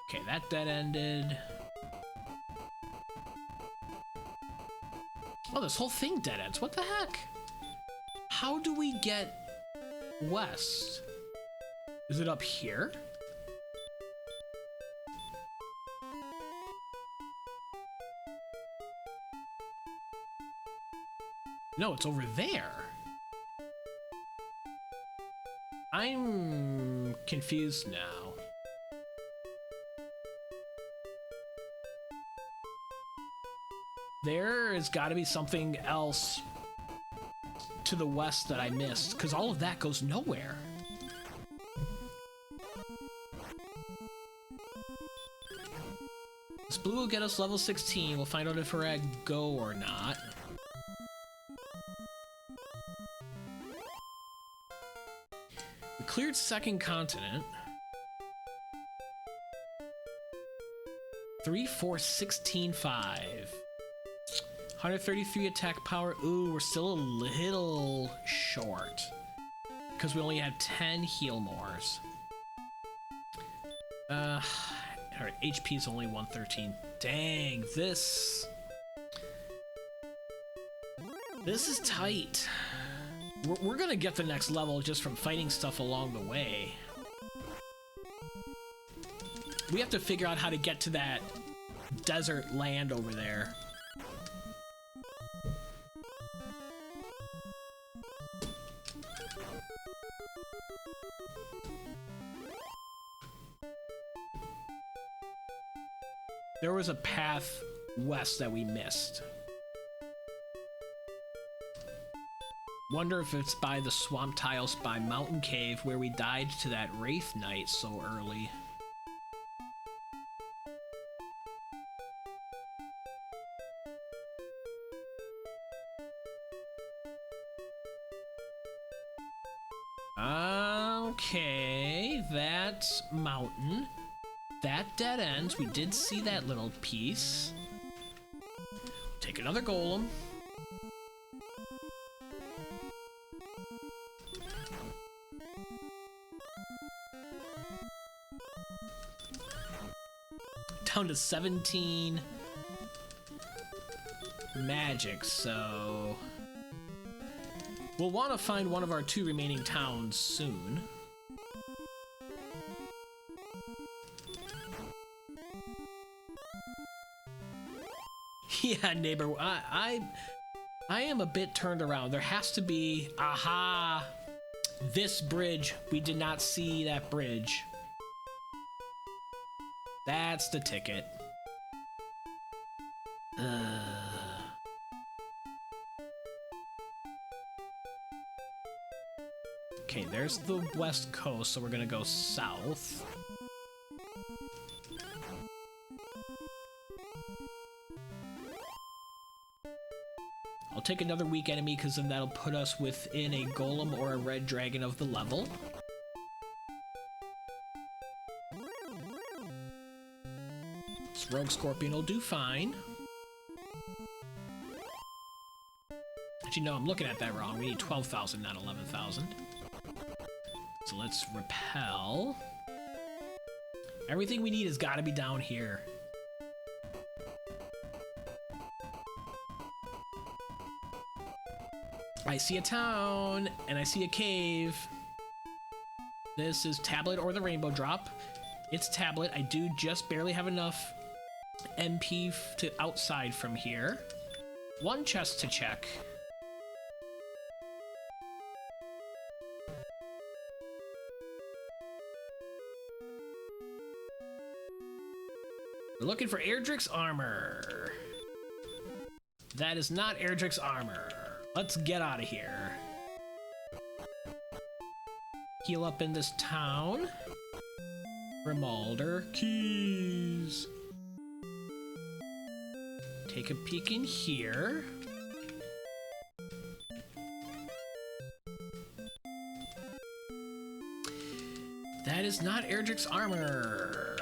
Okay, that dead ended. Oh, this whole thing dead ends. What the heck? How do we get west? Is it up here? No, it's over there. I'm confused now. There has got to be something else to the west that I missed, because all of that goes nowhere. This blue will get us level 16. We'll find out if we're at go or not. We cleared second continent. 3, 4, 16, 5. 133 attack power. Ooh, we're still a little short because we only have 10 heal mores. Alright, HP is only 113. Dang, this is tight. We're gonna get the next level just from fighting stuff along the way. We have to figure out how to get to that desert land over there. There was a path west that we missed. Wonder if it's by the swamp tiles by Mountain Cave where we died to that Wraith Knight so early. Okay, that's mountain. That dead ends. We did see that little piece. Take another golem. Down to 17 magic, so we'll want to find one of our 2 remaining towns soon. Yeah, neighbor, I am a bit turned around. There has to be, aha, this bridge. We did not see that bridge. That's the ticket. Okay, there's the west coast, so we're gonna go south. I'll take another weak enemy because then that'll put us within a golem or a red dragon of the level. This rogue scorpion will do fine. Actually, no, I'm looking at that wrong. We need 12,000, not 11,000. So let's repel. Everything we need has got to be down here. I see a town, and I see a cave. This is tablet or the rainbow drop. It's tablet. I do just barely have enough MP to outside from here. One chest to check. We're looking for Erdrick's armor. That is not Erdrick's armor. Let's get out of here. Heal up in this town. Grimalder keys. Take a peek in here. That is not Erdrick's armor.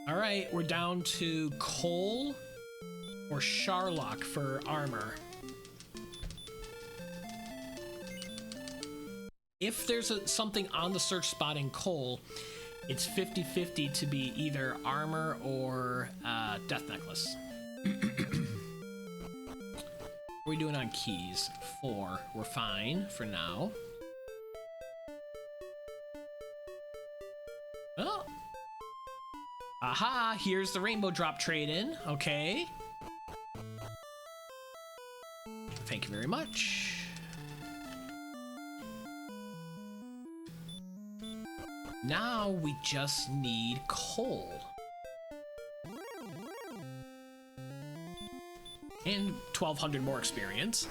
All right, we're down to Cole or Charlock for armor. If there's something on the search spot in Cole, it's 50-50 to be either armor or death necklace. What are we doing on keys? 4. We're fine for now. Aha, here's the rainbow drop trade-in. Okay. Thank you very much. Now we just need coal. And 1,200 more experience.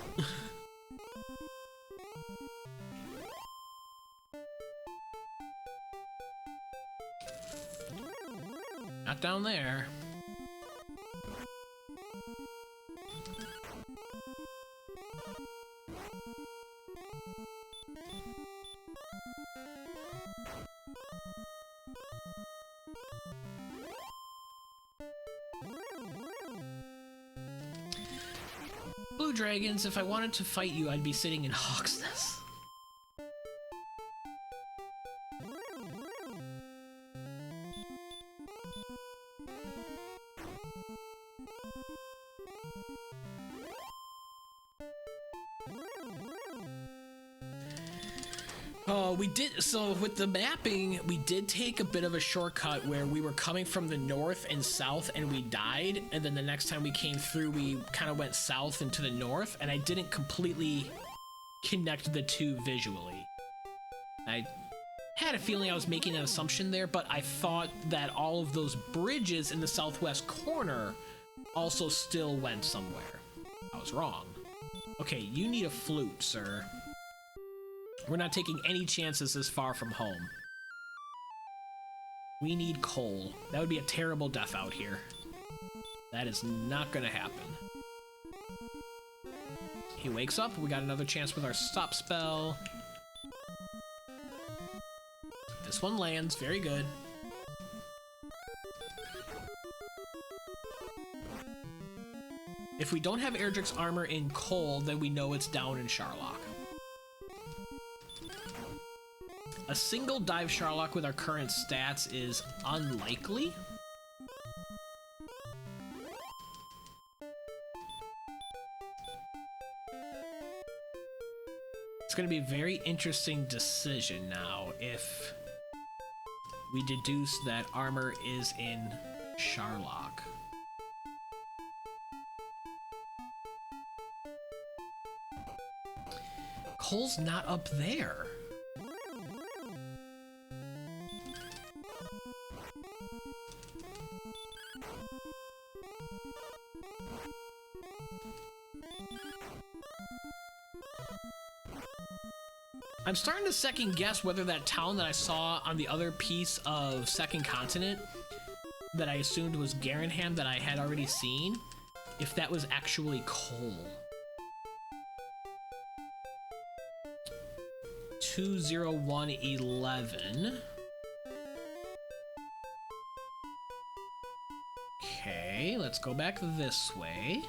Not down there. Blue dragons, if I wanted to fight you, I'd be sitting in Hawk's Nest. Oh, we did, so with the mapping, we did take a bit of a shortcut where we were coming from the north and south and we died, and then the next time we came through, we kind of went south and to the north, and I didn't completely connect the two visually. I had a feeling I was making an assumption there, but I thought that all of those bridges in the southwest corner also still went somewhere. I was wrong. Okay, you need a flute, sir. We're not taking any chances this far from home. We need coal. That would be a terrible death out here. That is not gonna happen. He wakes up, we got another chance with our stop spell. This one lands, very good. If we don't have Erdrick's armor in coal, then we know it's down in Charlock. A single dive Charlock with our current stats is unlikely. It's going to be a very interesting decision now if we deduce that armor is in Charlock. Coal's not up there. I'm starting to second guess whether that town that I saw on the other piece of Second Continent that I assumed was Garanham that I had already seen, if that was actually coal. 20111. Okay, let's go back this way.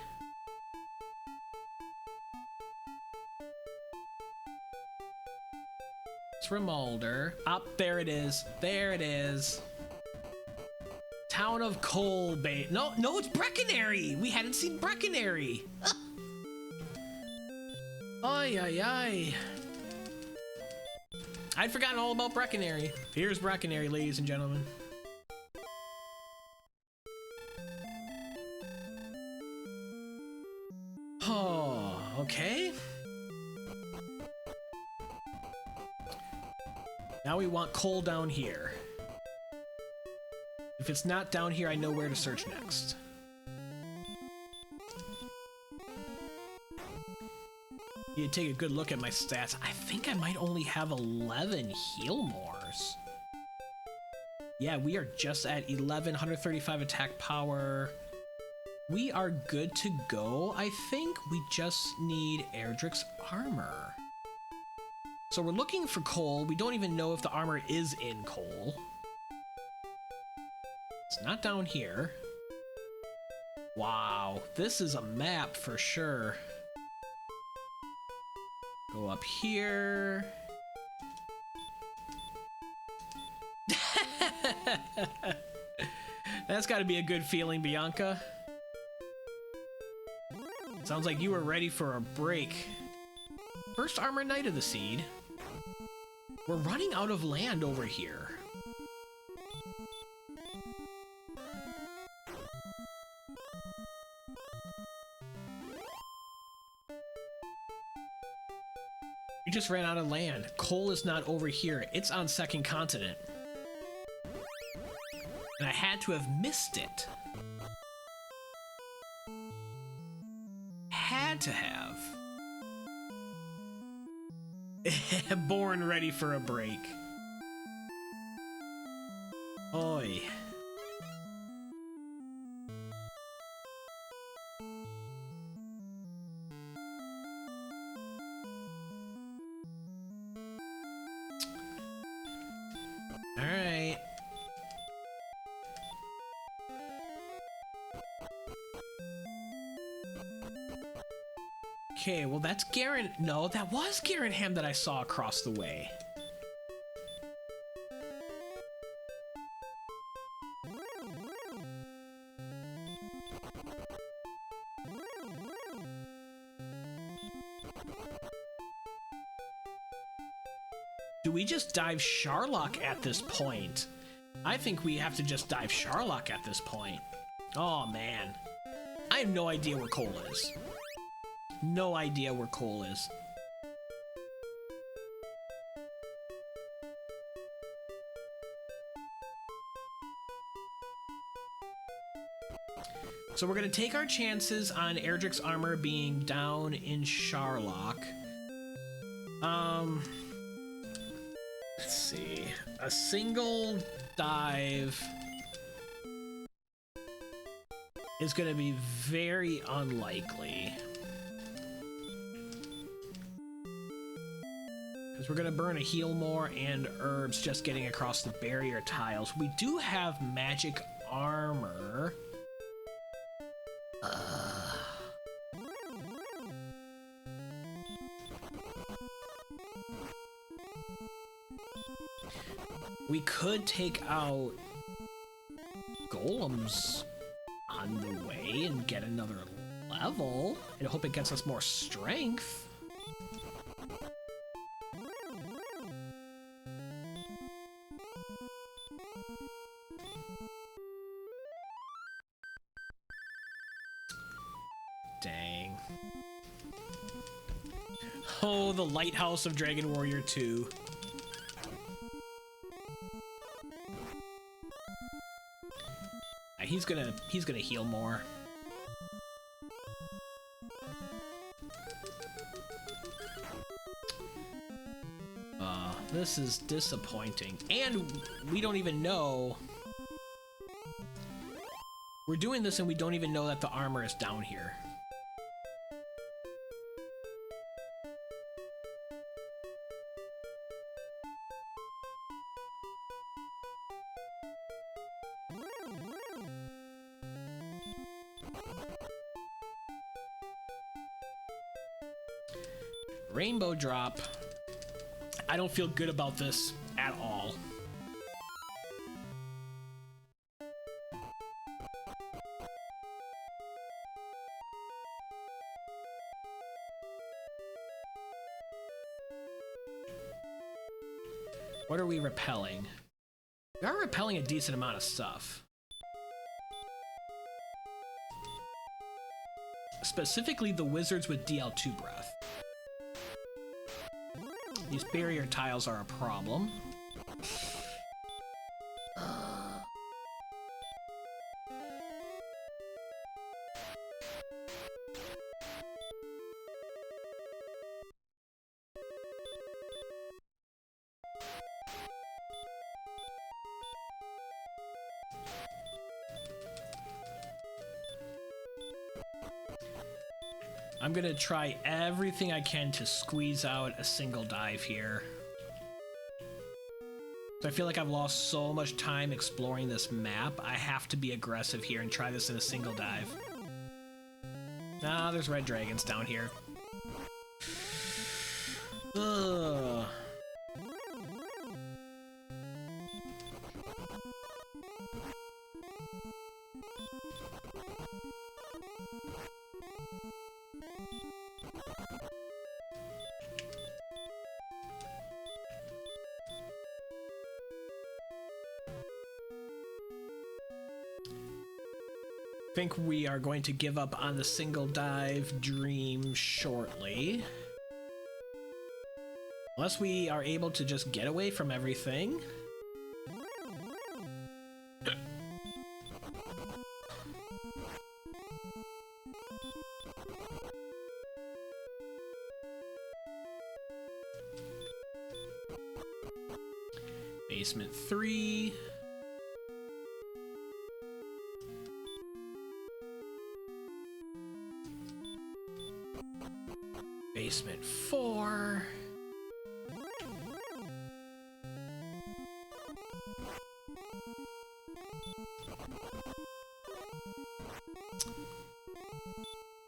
It's Rimalder. Up, there it is. There it is. Town of Coal Bay. No, it's Breckenary. We hadn't seen Breckenary. Ay, ay, ay. I'd forgotten all about Breckenary. Here's Breckenary, ladies and gentlemen. Oh, okay. Now we want coal down here. If it's not down here, I know where to search next. You take a good look at my stats. I think I might only have 11 heal mores. Yeah, we are just at 11, 135 attack power. We are good to go. I think we just need Erdrick's armor. So we're looking for coal. We don't even know if the armor is in coal. It's not down here. Wow, this is a map for sure. Go up here. That's got to be a good feeling, Bianca. Sounds like you were ready for a break. First armor Knight of the Seed. We're running out of land over here. We just ran out of land. Coal is not over here. It's on second continent. And I had to have missed it. Had to have. Born ready for a break. Oi. Alright. Okay, well that's Garen. No, that was Garenham that I saw across the way. Do we just dive Charlock at this point? I think we have to just dive Charlock at this point. Oh man. I have no idea where Cole is. No idea where Cole is. So we're gonna take our chances on Erdrick's armor being down in Charlock. Let's see. A single dive is gonna be very unlikely. Because we're gonna burn a heal more and herbs just getting across the barrier tiles. We do have magic armor. We could take out golems on the way and get another level. I hope it gets us more strength. Dang. Oh, the lighthouse of Dragon Warrior 2. He's gonna heal more. This is disappointing. And we don't even know. We're doing this and we don't even know that the armor is down here. Rainbow drop. I don't feel good about this at all. What are we repelling? We are repelling a decent amount of stuff. Specifically the wizards with DL2 breath. These barrier tiles are a problem. I'm gonna try everything I can to squeeze out a single dive here. So I feel like I've lost so much time exploring this map. I have to be aggressive here and try this in a single dive. Ah, there's red dragons down here. Ugh. think we are going to give up on the single dive dream shortly. Unless we are able to just get away from everything. Basement 3. Basement 4.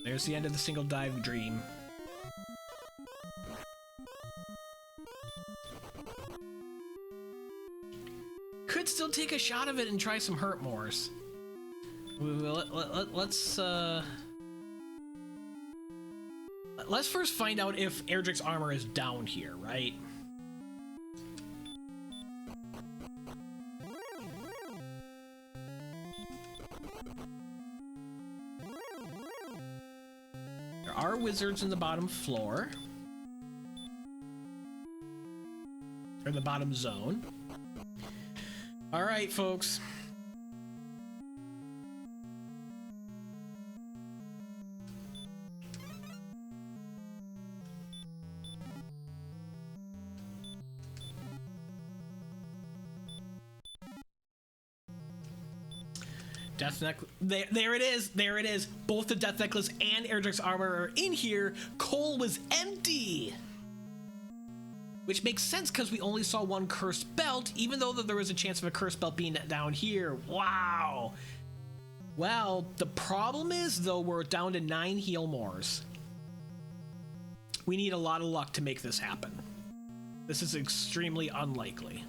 There's the end of the single dive dream. Could still take a shot of it and try some hurt mores. Let's first find out if Erdrick's armor is down here, right? There are wizards in the bottom floor. Or the bottom zone. Alright, folks. Death necklace. There it is. There it is. Both the death necklace and Erdrick's armor are in here. Cole was empty. Which makes sense because we only saw one cursed belt, even though there was a chance of a cursed belt being down here. Wow. Well, the problem is, though, we're down to 9 heal mores. We need a lot of luck to make this happen. This is extremely unlikely.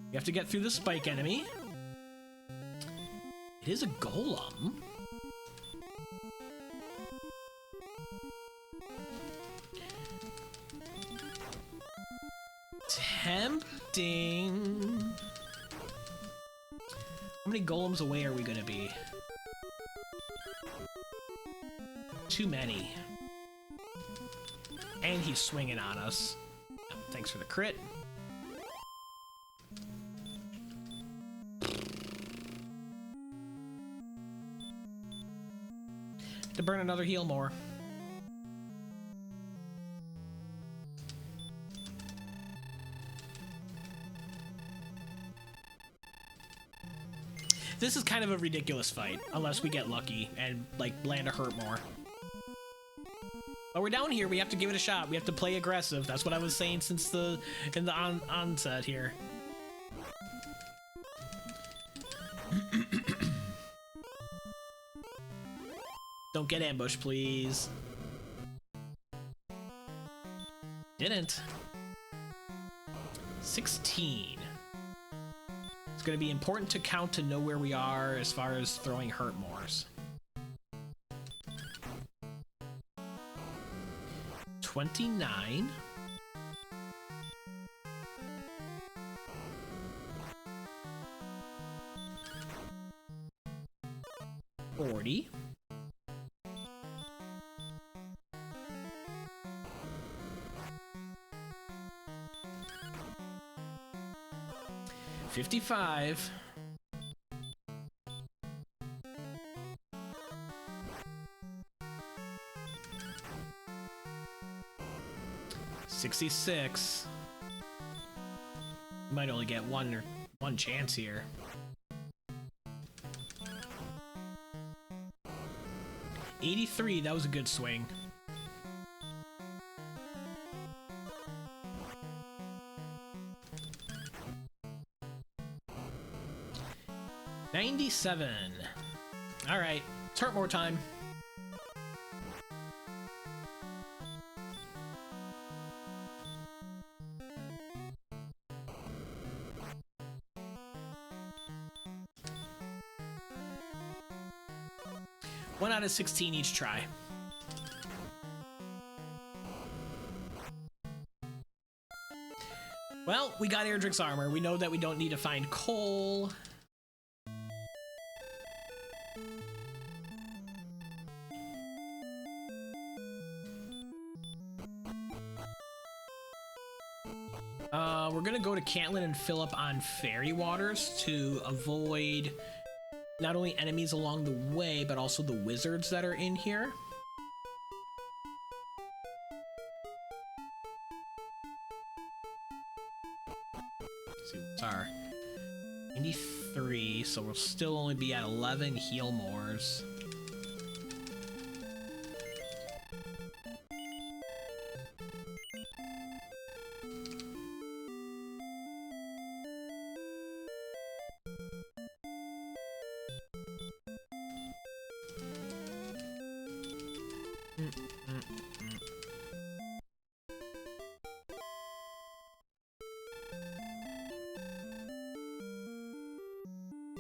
We have to get through the spike enemy. It is a golem. Tempting. How many golems away are we gonna be? Too many. And he's swinging on us. Thanks for the crit. To burn another heal more. This is kind of a ridiculous fight, unless we get lucky and, like, land a hurt more. But we're down here, we have to give it a shot. We have to play aggressive. That's what I was saying since in the onset here. Don't get ambushed, please. Didn't. 16. It's going to be important to count to know where we are as far as throwing hurt mores. 29. 40. 55. 66. Might only get one chance here. 83, that was a good swing. 97. All right, it's hurt more time. One out of 16 each try. Well, we got Erdrick's armor. We know that we don't need to find coal. We're gonna go to Cantlin and fill up on fairy waters to avoid not only enemies along the way, but also the wizards that are in here. Let's see, what's our 93, so we'll still only be at 11 heal mores.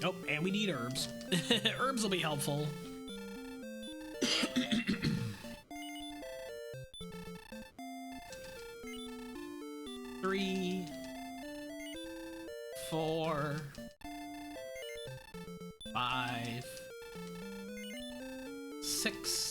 Oh, and we need herbs. Herbs will be helpful. 3, 4, 5, 6.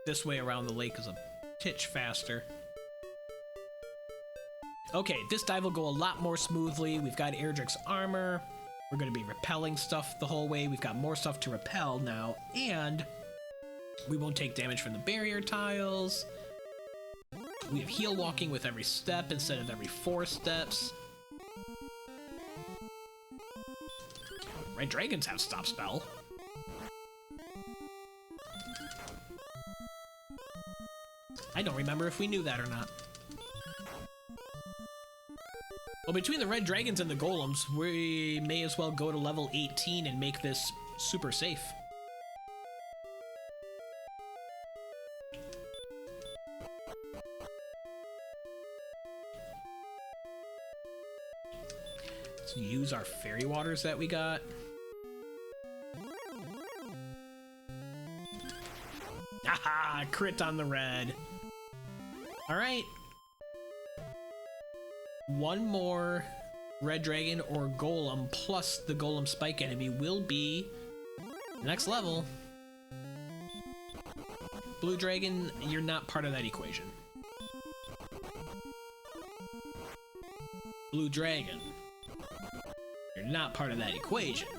This way around the lake is a titch faster. Okay, this dive will go a lot more smoothly. We've got Erdrick's armor. We're going to be repelling stuff the whole way. We've got more stuff to repel now, and we won't take damage from the barrier tiles. We have heal walking with every step instead of every 4 steps. Red dragons have stop spell. I don't remember if we knew that or not. Well, between the red dragons and the golems, we may as well go to level 18 and make this super safe. Let's use our fairy waters that we got. Haha, crit on the red. All right. One more red dragon or golem plus the golem spike enemy will be the next level. Blue dragon, you're not part of that equation. Blue dragon, you're not part of that equation.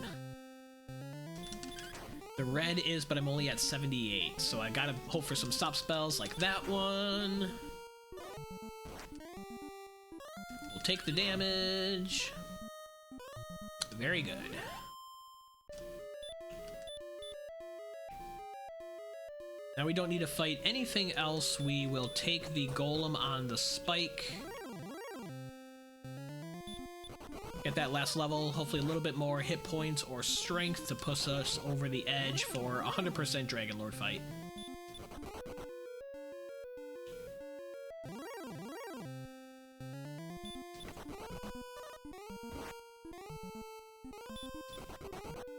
The red is, but I'm only at 78, so I gotta hope for some stop spells like that one. We'll take the damage. Very good. Now we don't need to fight anything else. We will take the golem on the spike. Get that last level, hopefully a little bit more hit points or strength to push us over the edge for 100% Dragonlord fight.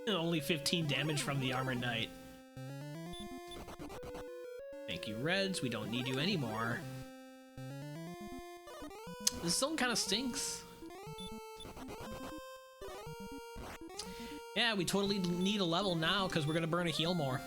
Only 15 damage from the Armored Knight. Thank you, Reds. We don't need you anymore. This zone kind of stinks. Yeah, we totally need a level now because we're going to burn a heal more.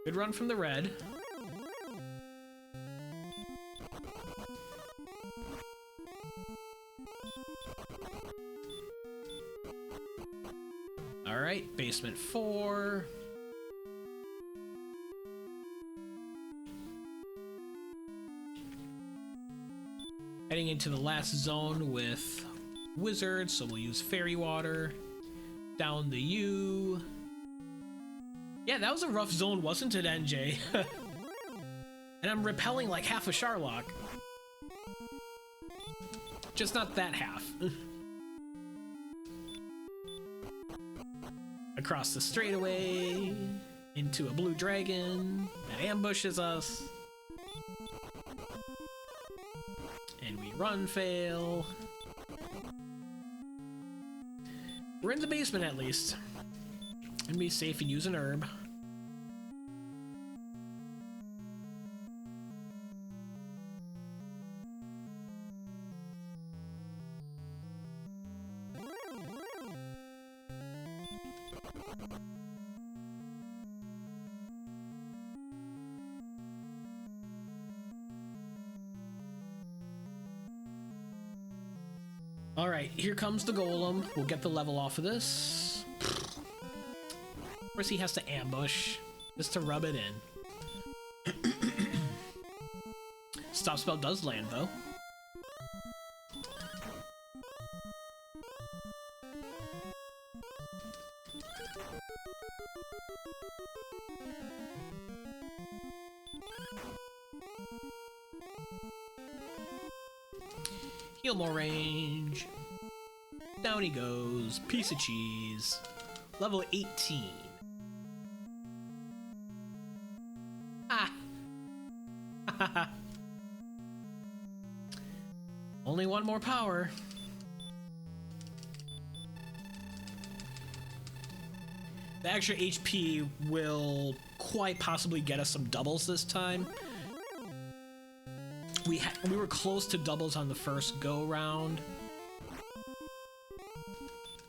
Good run from the red. All right, basement 4. Heading into the last zone with wizards, so we'll use fairy water. Down the U. Yeah, that was a rough zone, wasn't it, NJ? And I'm repelling like half a Charlock. Just not that half. cross the straightaway into a blue dragon that ambushes us. And we run fail. We're in the basement at least. And be safe and use an herb. All right, here comes the golem. We'll get the level off of this. Of course, he has to ambush just to rub it in. Stop spell does land though. Heal more range. Down he goes. Piece of cheese. Level 18. Ah. Only one more power. The extra HP will quite possibly get us some doubles this time. We were close to doubles on the first go round.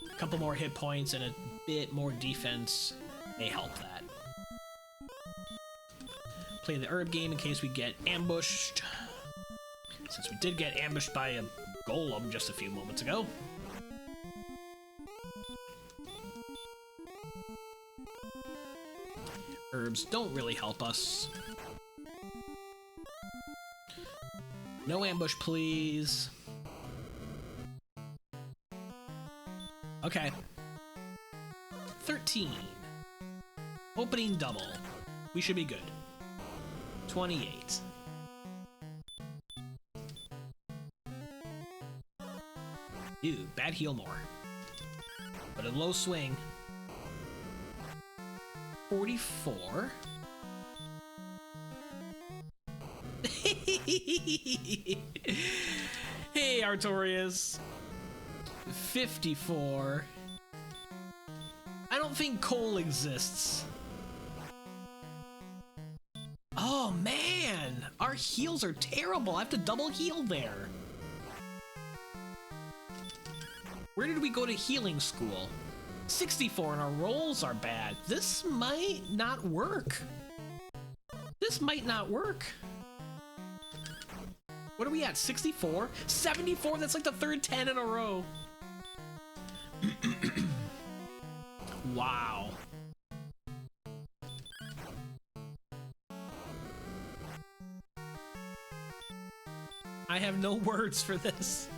A couple more hit points and a bit more defense may help that. Play the herb game in case we get ambushed. Since we did get ambushed by a golem just a few moments ago. Herbs don't really help us. No ambush, please. Okay. 13. Opening double. We should be good. 28. Ew, bad heal more. But a low swing. 44. Hey, Artorias. 54. I don't think coal exists. Oh man, our heals are terrible. I have to double heal there. Where did we go to healing school? 64 and our rolls are bad. This might not work. This might not work. What are we at? 64? 74? That's like the third 10 in a row. Wow. I have no words for this.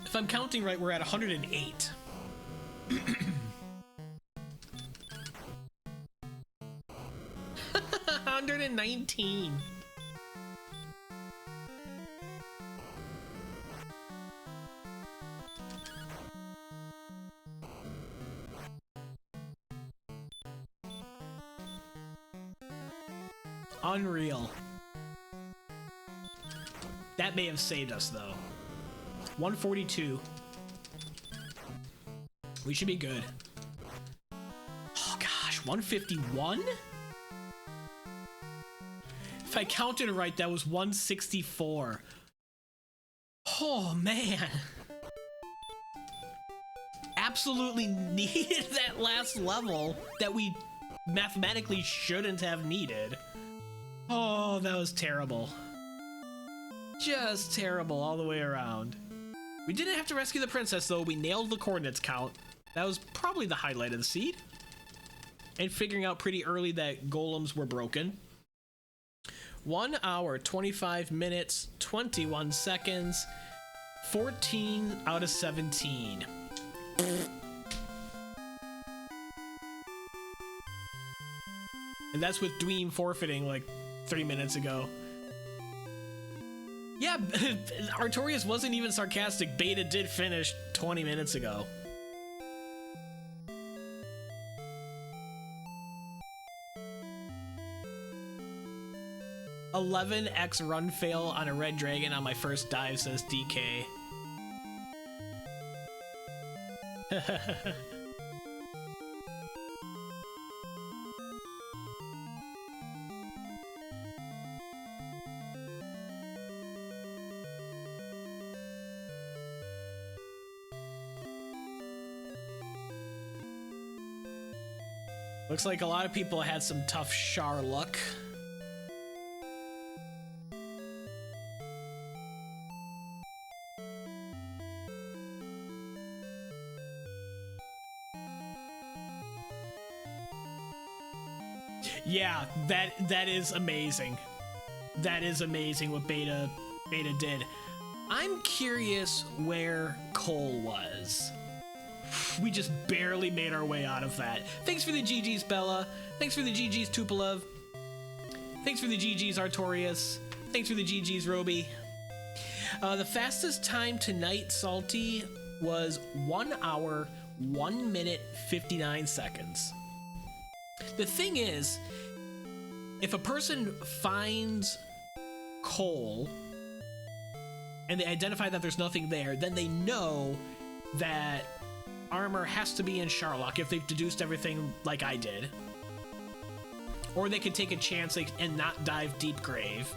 If I'm counting right, we're at 108. 119. Unreal. That may have saved us though. 142. We should be good. Oh gosh, 151? If I counted right, that was 164. Oh man. Absolutely needed that last level that we mathematically shouldn't have needed. Oh, that was terrible. Just terrible all the way around. We didn't have to rescue the princess though. We nailed the coordinates count. That was probably the highlight of the seed. And figuring out pretty early that golems were broken. 1 hour, 25 minutes, 21 seconds, 14 out of 17. And that's with Dweem forfeiting like 3 minutes ago. Yeah, Artorias wasn't even sarcastic. Beta did finish 20 minutes ago. "11x run fail on a red dragon on my first dive," says DK. Looks like a lot of people had some tough Charlock. Yeah, that is amazing. That is amazing what Beta did. I'm curious where Cole was. We just barely made our way out of that. Thanks for the GG's, Bella. Thanks for the GG's, Tupolev. Thanks for the GG's, Artorias. Thanks for the GG's, Roby. The fastest time tonight, Salty, was 1 hour, 1 minute, 59 seconds. The thing is, if a person finds coal and they identify that there's nothing there, then they know that armor has to be in Charlock if they've deduced everything like I did. Or they could take a chance and not dive deep grave.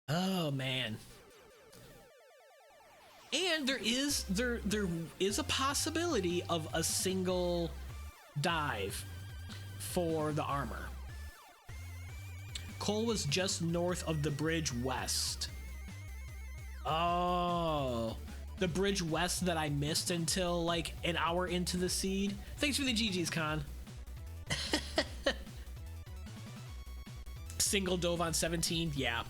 Oh man. And there is a possibility of a single dive for the armor. Cole was just north of the bridge west. Oh, the bridge west that I missed until like an hour into the seed. Thanks for the GG's, Con. Single dove on 17. Yeah,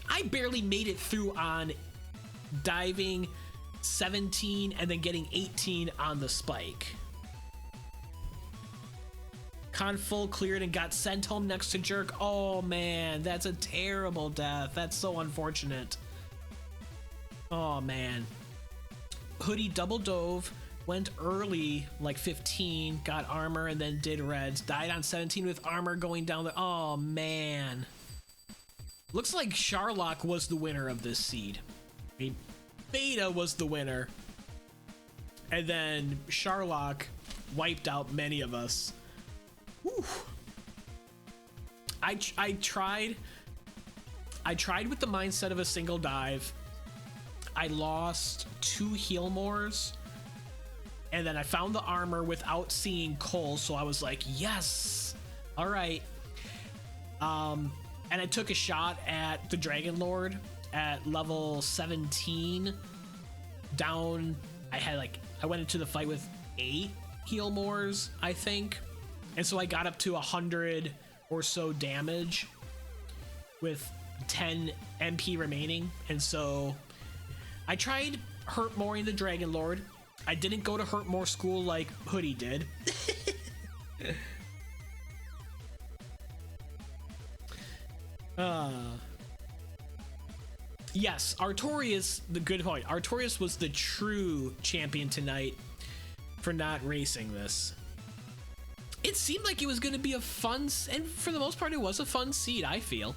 I barely made it through on diving 17 and then getting 18 on the spike. Con full cleared and got sent home next to Jerk. Oh man, that's a terrible death. That's so unfortunate. Oh man. Hoodie double dove, went early like 15, got armor and then did reds. Died on 17 with armor going down the. Oh man. Looks like Charlock was the winner of this seed. I mean, Beta was the winner. And then Charlock wiped out many of us. Whew. I tried with the mindset of a single dive. I lost 2 Healmores, and then I found the armor without seeing Cole, so I was like, yes, all right. And I took a shot at the Dragonlord at level 17. Down, I went into the fight with 8 Healmores, I think. And so I got up to 100 or so damage with 10 MP remaining. And so I tried hurt more in the Dragonlord. I didn't go to hurt more school like Hoodie did. Yes, Artorias, the good point. Artorias was the true champion tonight for not racing this. It seemed like it was going to be a fun, and for the most part, it was a fun seed, I feel.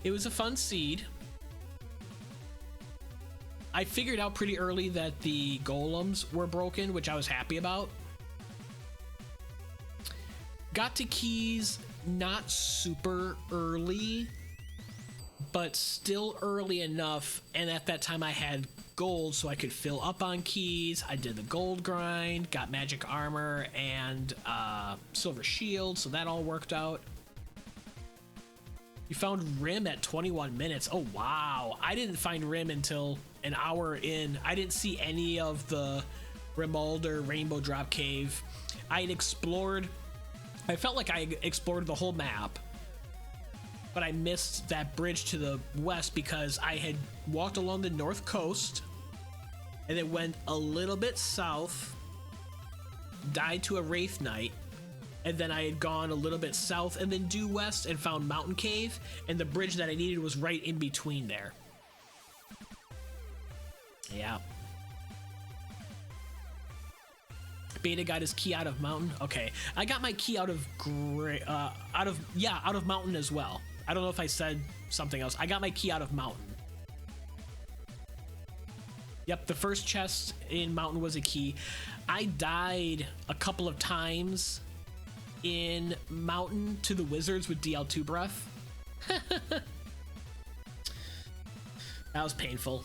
It was a fun seed. I figured out pretty early that the golems were broken, which I was happy about. Got to keys not super early, but still early enough, and at that time I had gold so I could fill up on keys. I did the gold grind, got magic armor and silver shield, so that all worked out. You found Rim at 21 minutes. Oh wow, I didn't find Rim until an hour in. I didn't see any of the Rimalder Rainbow Drop Cave. I felt like I explored the whole map, but I missed that bridge to the west because I had walked along the north coast and then went a little bit south, died to a Wraith Knight, and then I had gone a little bit south and then due west and found Mountain Cave, and the bridge that I needed was right in between there. Yeah. Beta got his key out of Mountain. Okay, I got my key out of out of Mountain as well. I don't know if I said something else. I got my key out of Mountain. Yep, the first chest in Mountain was a key. I died a couple of times in Mountain to the wizards with DL2 breath. That was painful.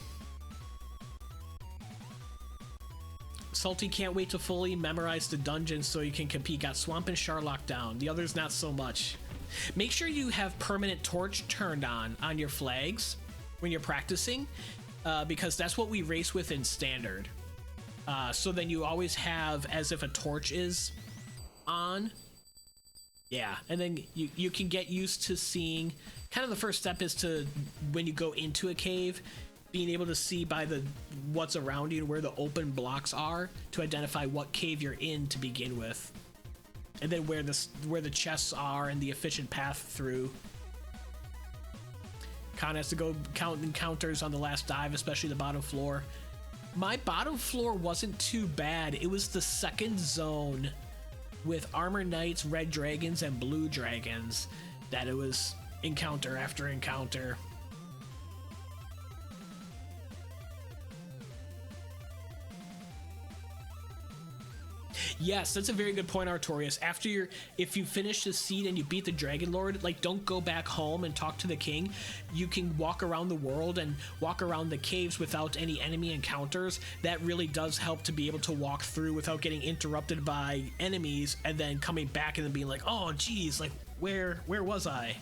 Salty can't wait to fully memorize the dungeons so you can compete. Got Swamp and Charlock down. The others not so much. Make sure you have permanent torch turned on your flags when you're practicing, because that's what we race with in standard. So then you always have as if a torch is on. Yeah, and then you can get used to seeing, kind of the first step is to, when you go into a cave, being able to see by what's around you and where the open blocks are to identify what cave you're in to begin with. And then where the chests are and the efficient path through. Con has to go count encounters on the last dive, especially the bottom floor. My bottom floor wasn't too bad. It was the second zone with Armor Knights, Red Dragons, and Blue Dragons that it was encounter after encounter. Yes, that's a very good point, Artorias. If you finish the seed and you beat the Dragonlord, like, don't go back home and talk to the king. You can walk around the world and walk around the caves without any enemy encounters. That really does help to be able to walk through without getting interrupted by enemies and then coming back and then being like, oh, geez, like, where was I?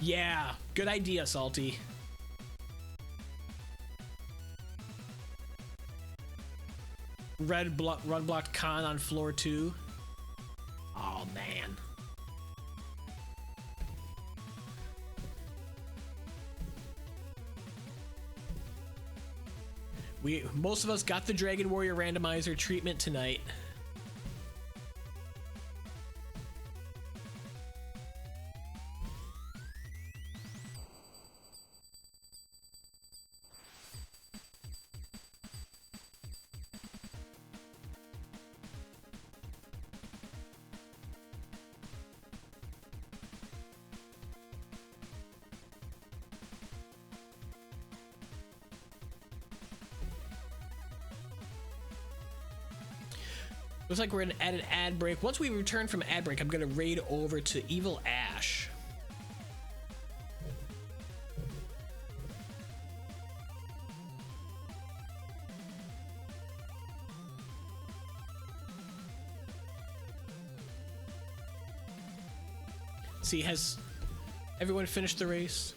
Yeah, good idea, Salty. Run blocked Khan on floor 2. Oh man. Most of us got the Dragon Warrior Randomizer treatment tonight. Looks like we're at an ad break. Once we return from ad break, I'm going to raid over to Evil Ash. See, has everyone finished the race?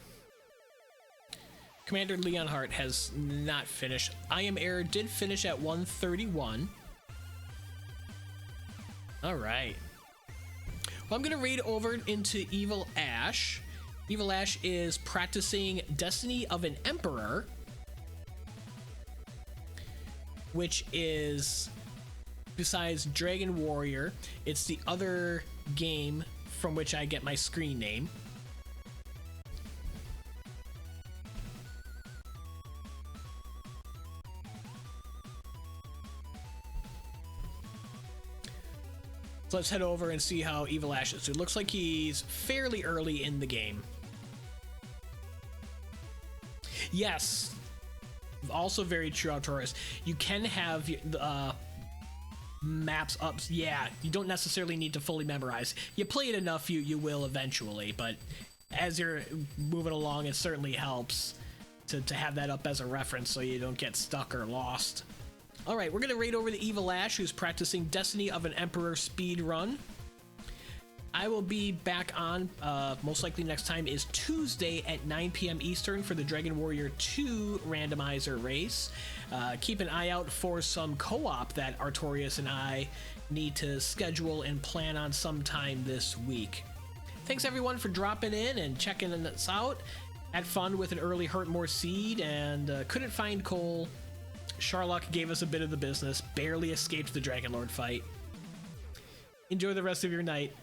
Commander Leonhardt has not finished. I Am Error did finish at 131. All right. Well, I'm going to raid over into Evil Ash. Evil Ash is practicing Destiny of an Emperor, which is, besides Dragon Warrior, it's the other game from which I get my screen name. So let's head over and see how Evil Ash is. It looks like he's fairly early in the game. Yes. Also very true, Taurus. You can have the maps up. Yeah, you don't necessarily need to fully memorize. You play it enough, you will eventually. But as you're moving along, it certainly helps to have that up as a reference so you don't get stuck or lost. Alright, we're going to raid over the Evil Ash, who's practicing Destiny of an Emperor speed run. I will be back on, most likely next time is Tuesday at 9 p.m. Eastern for the Dragon Warrior 2 randomizer race. Keep an eye out for some co-op that Artorias and I need to schedule and plan on sometime this week. Thanks everyone for dropping in and checking us out. Had fun with an early Hurtmore seed and couldn't find coal. Charlock gave us a bit of the business, barely escaped the Dragonlord fight. Enjoy the rest of your night.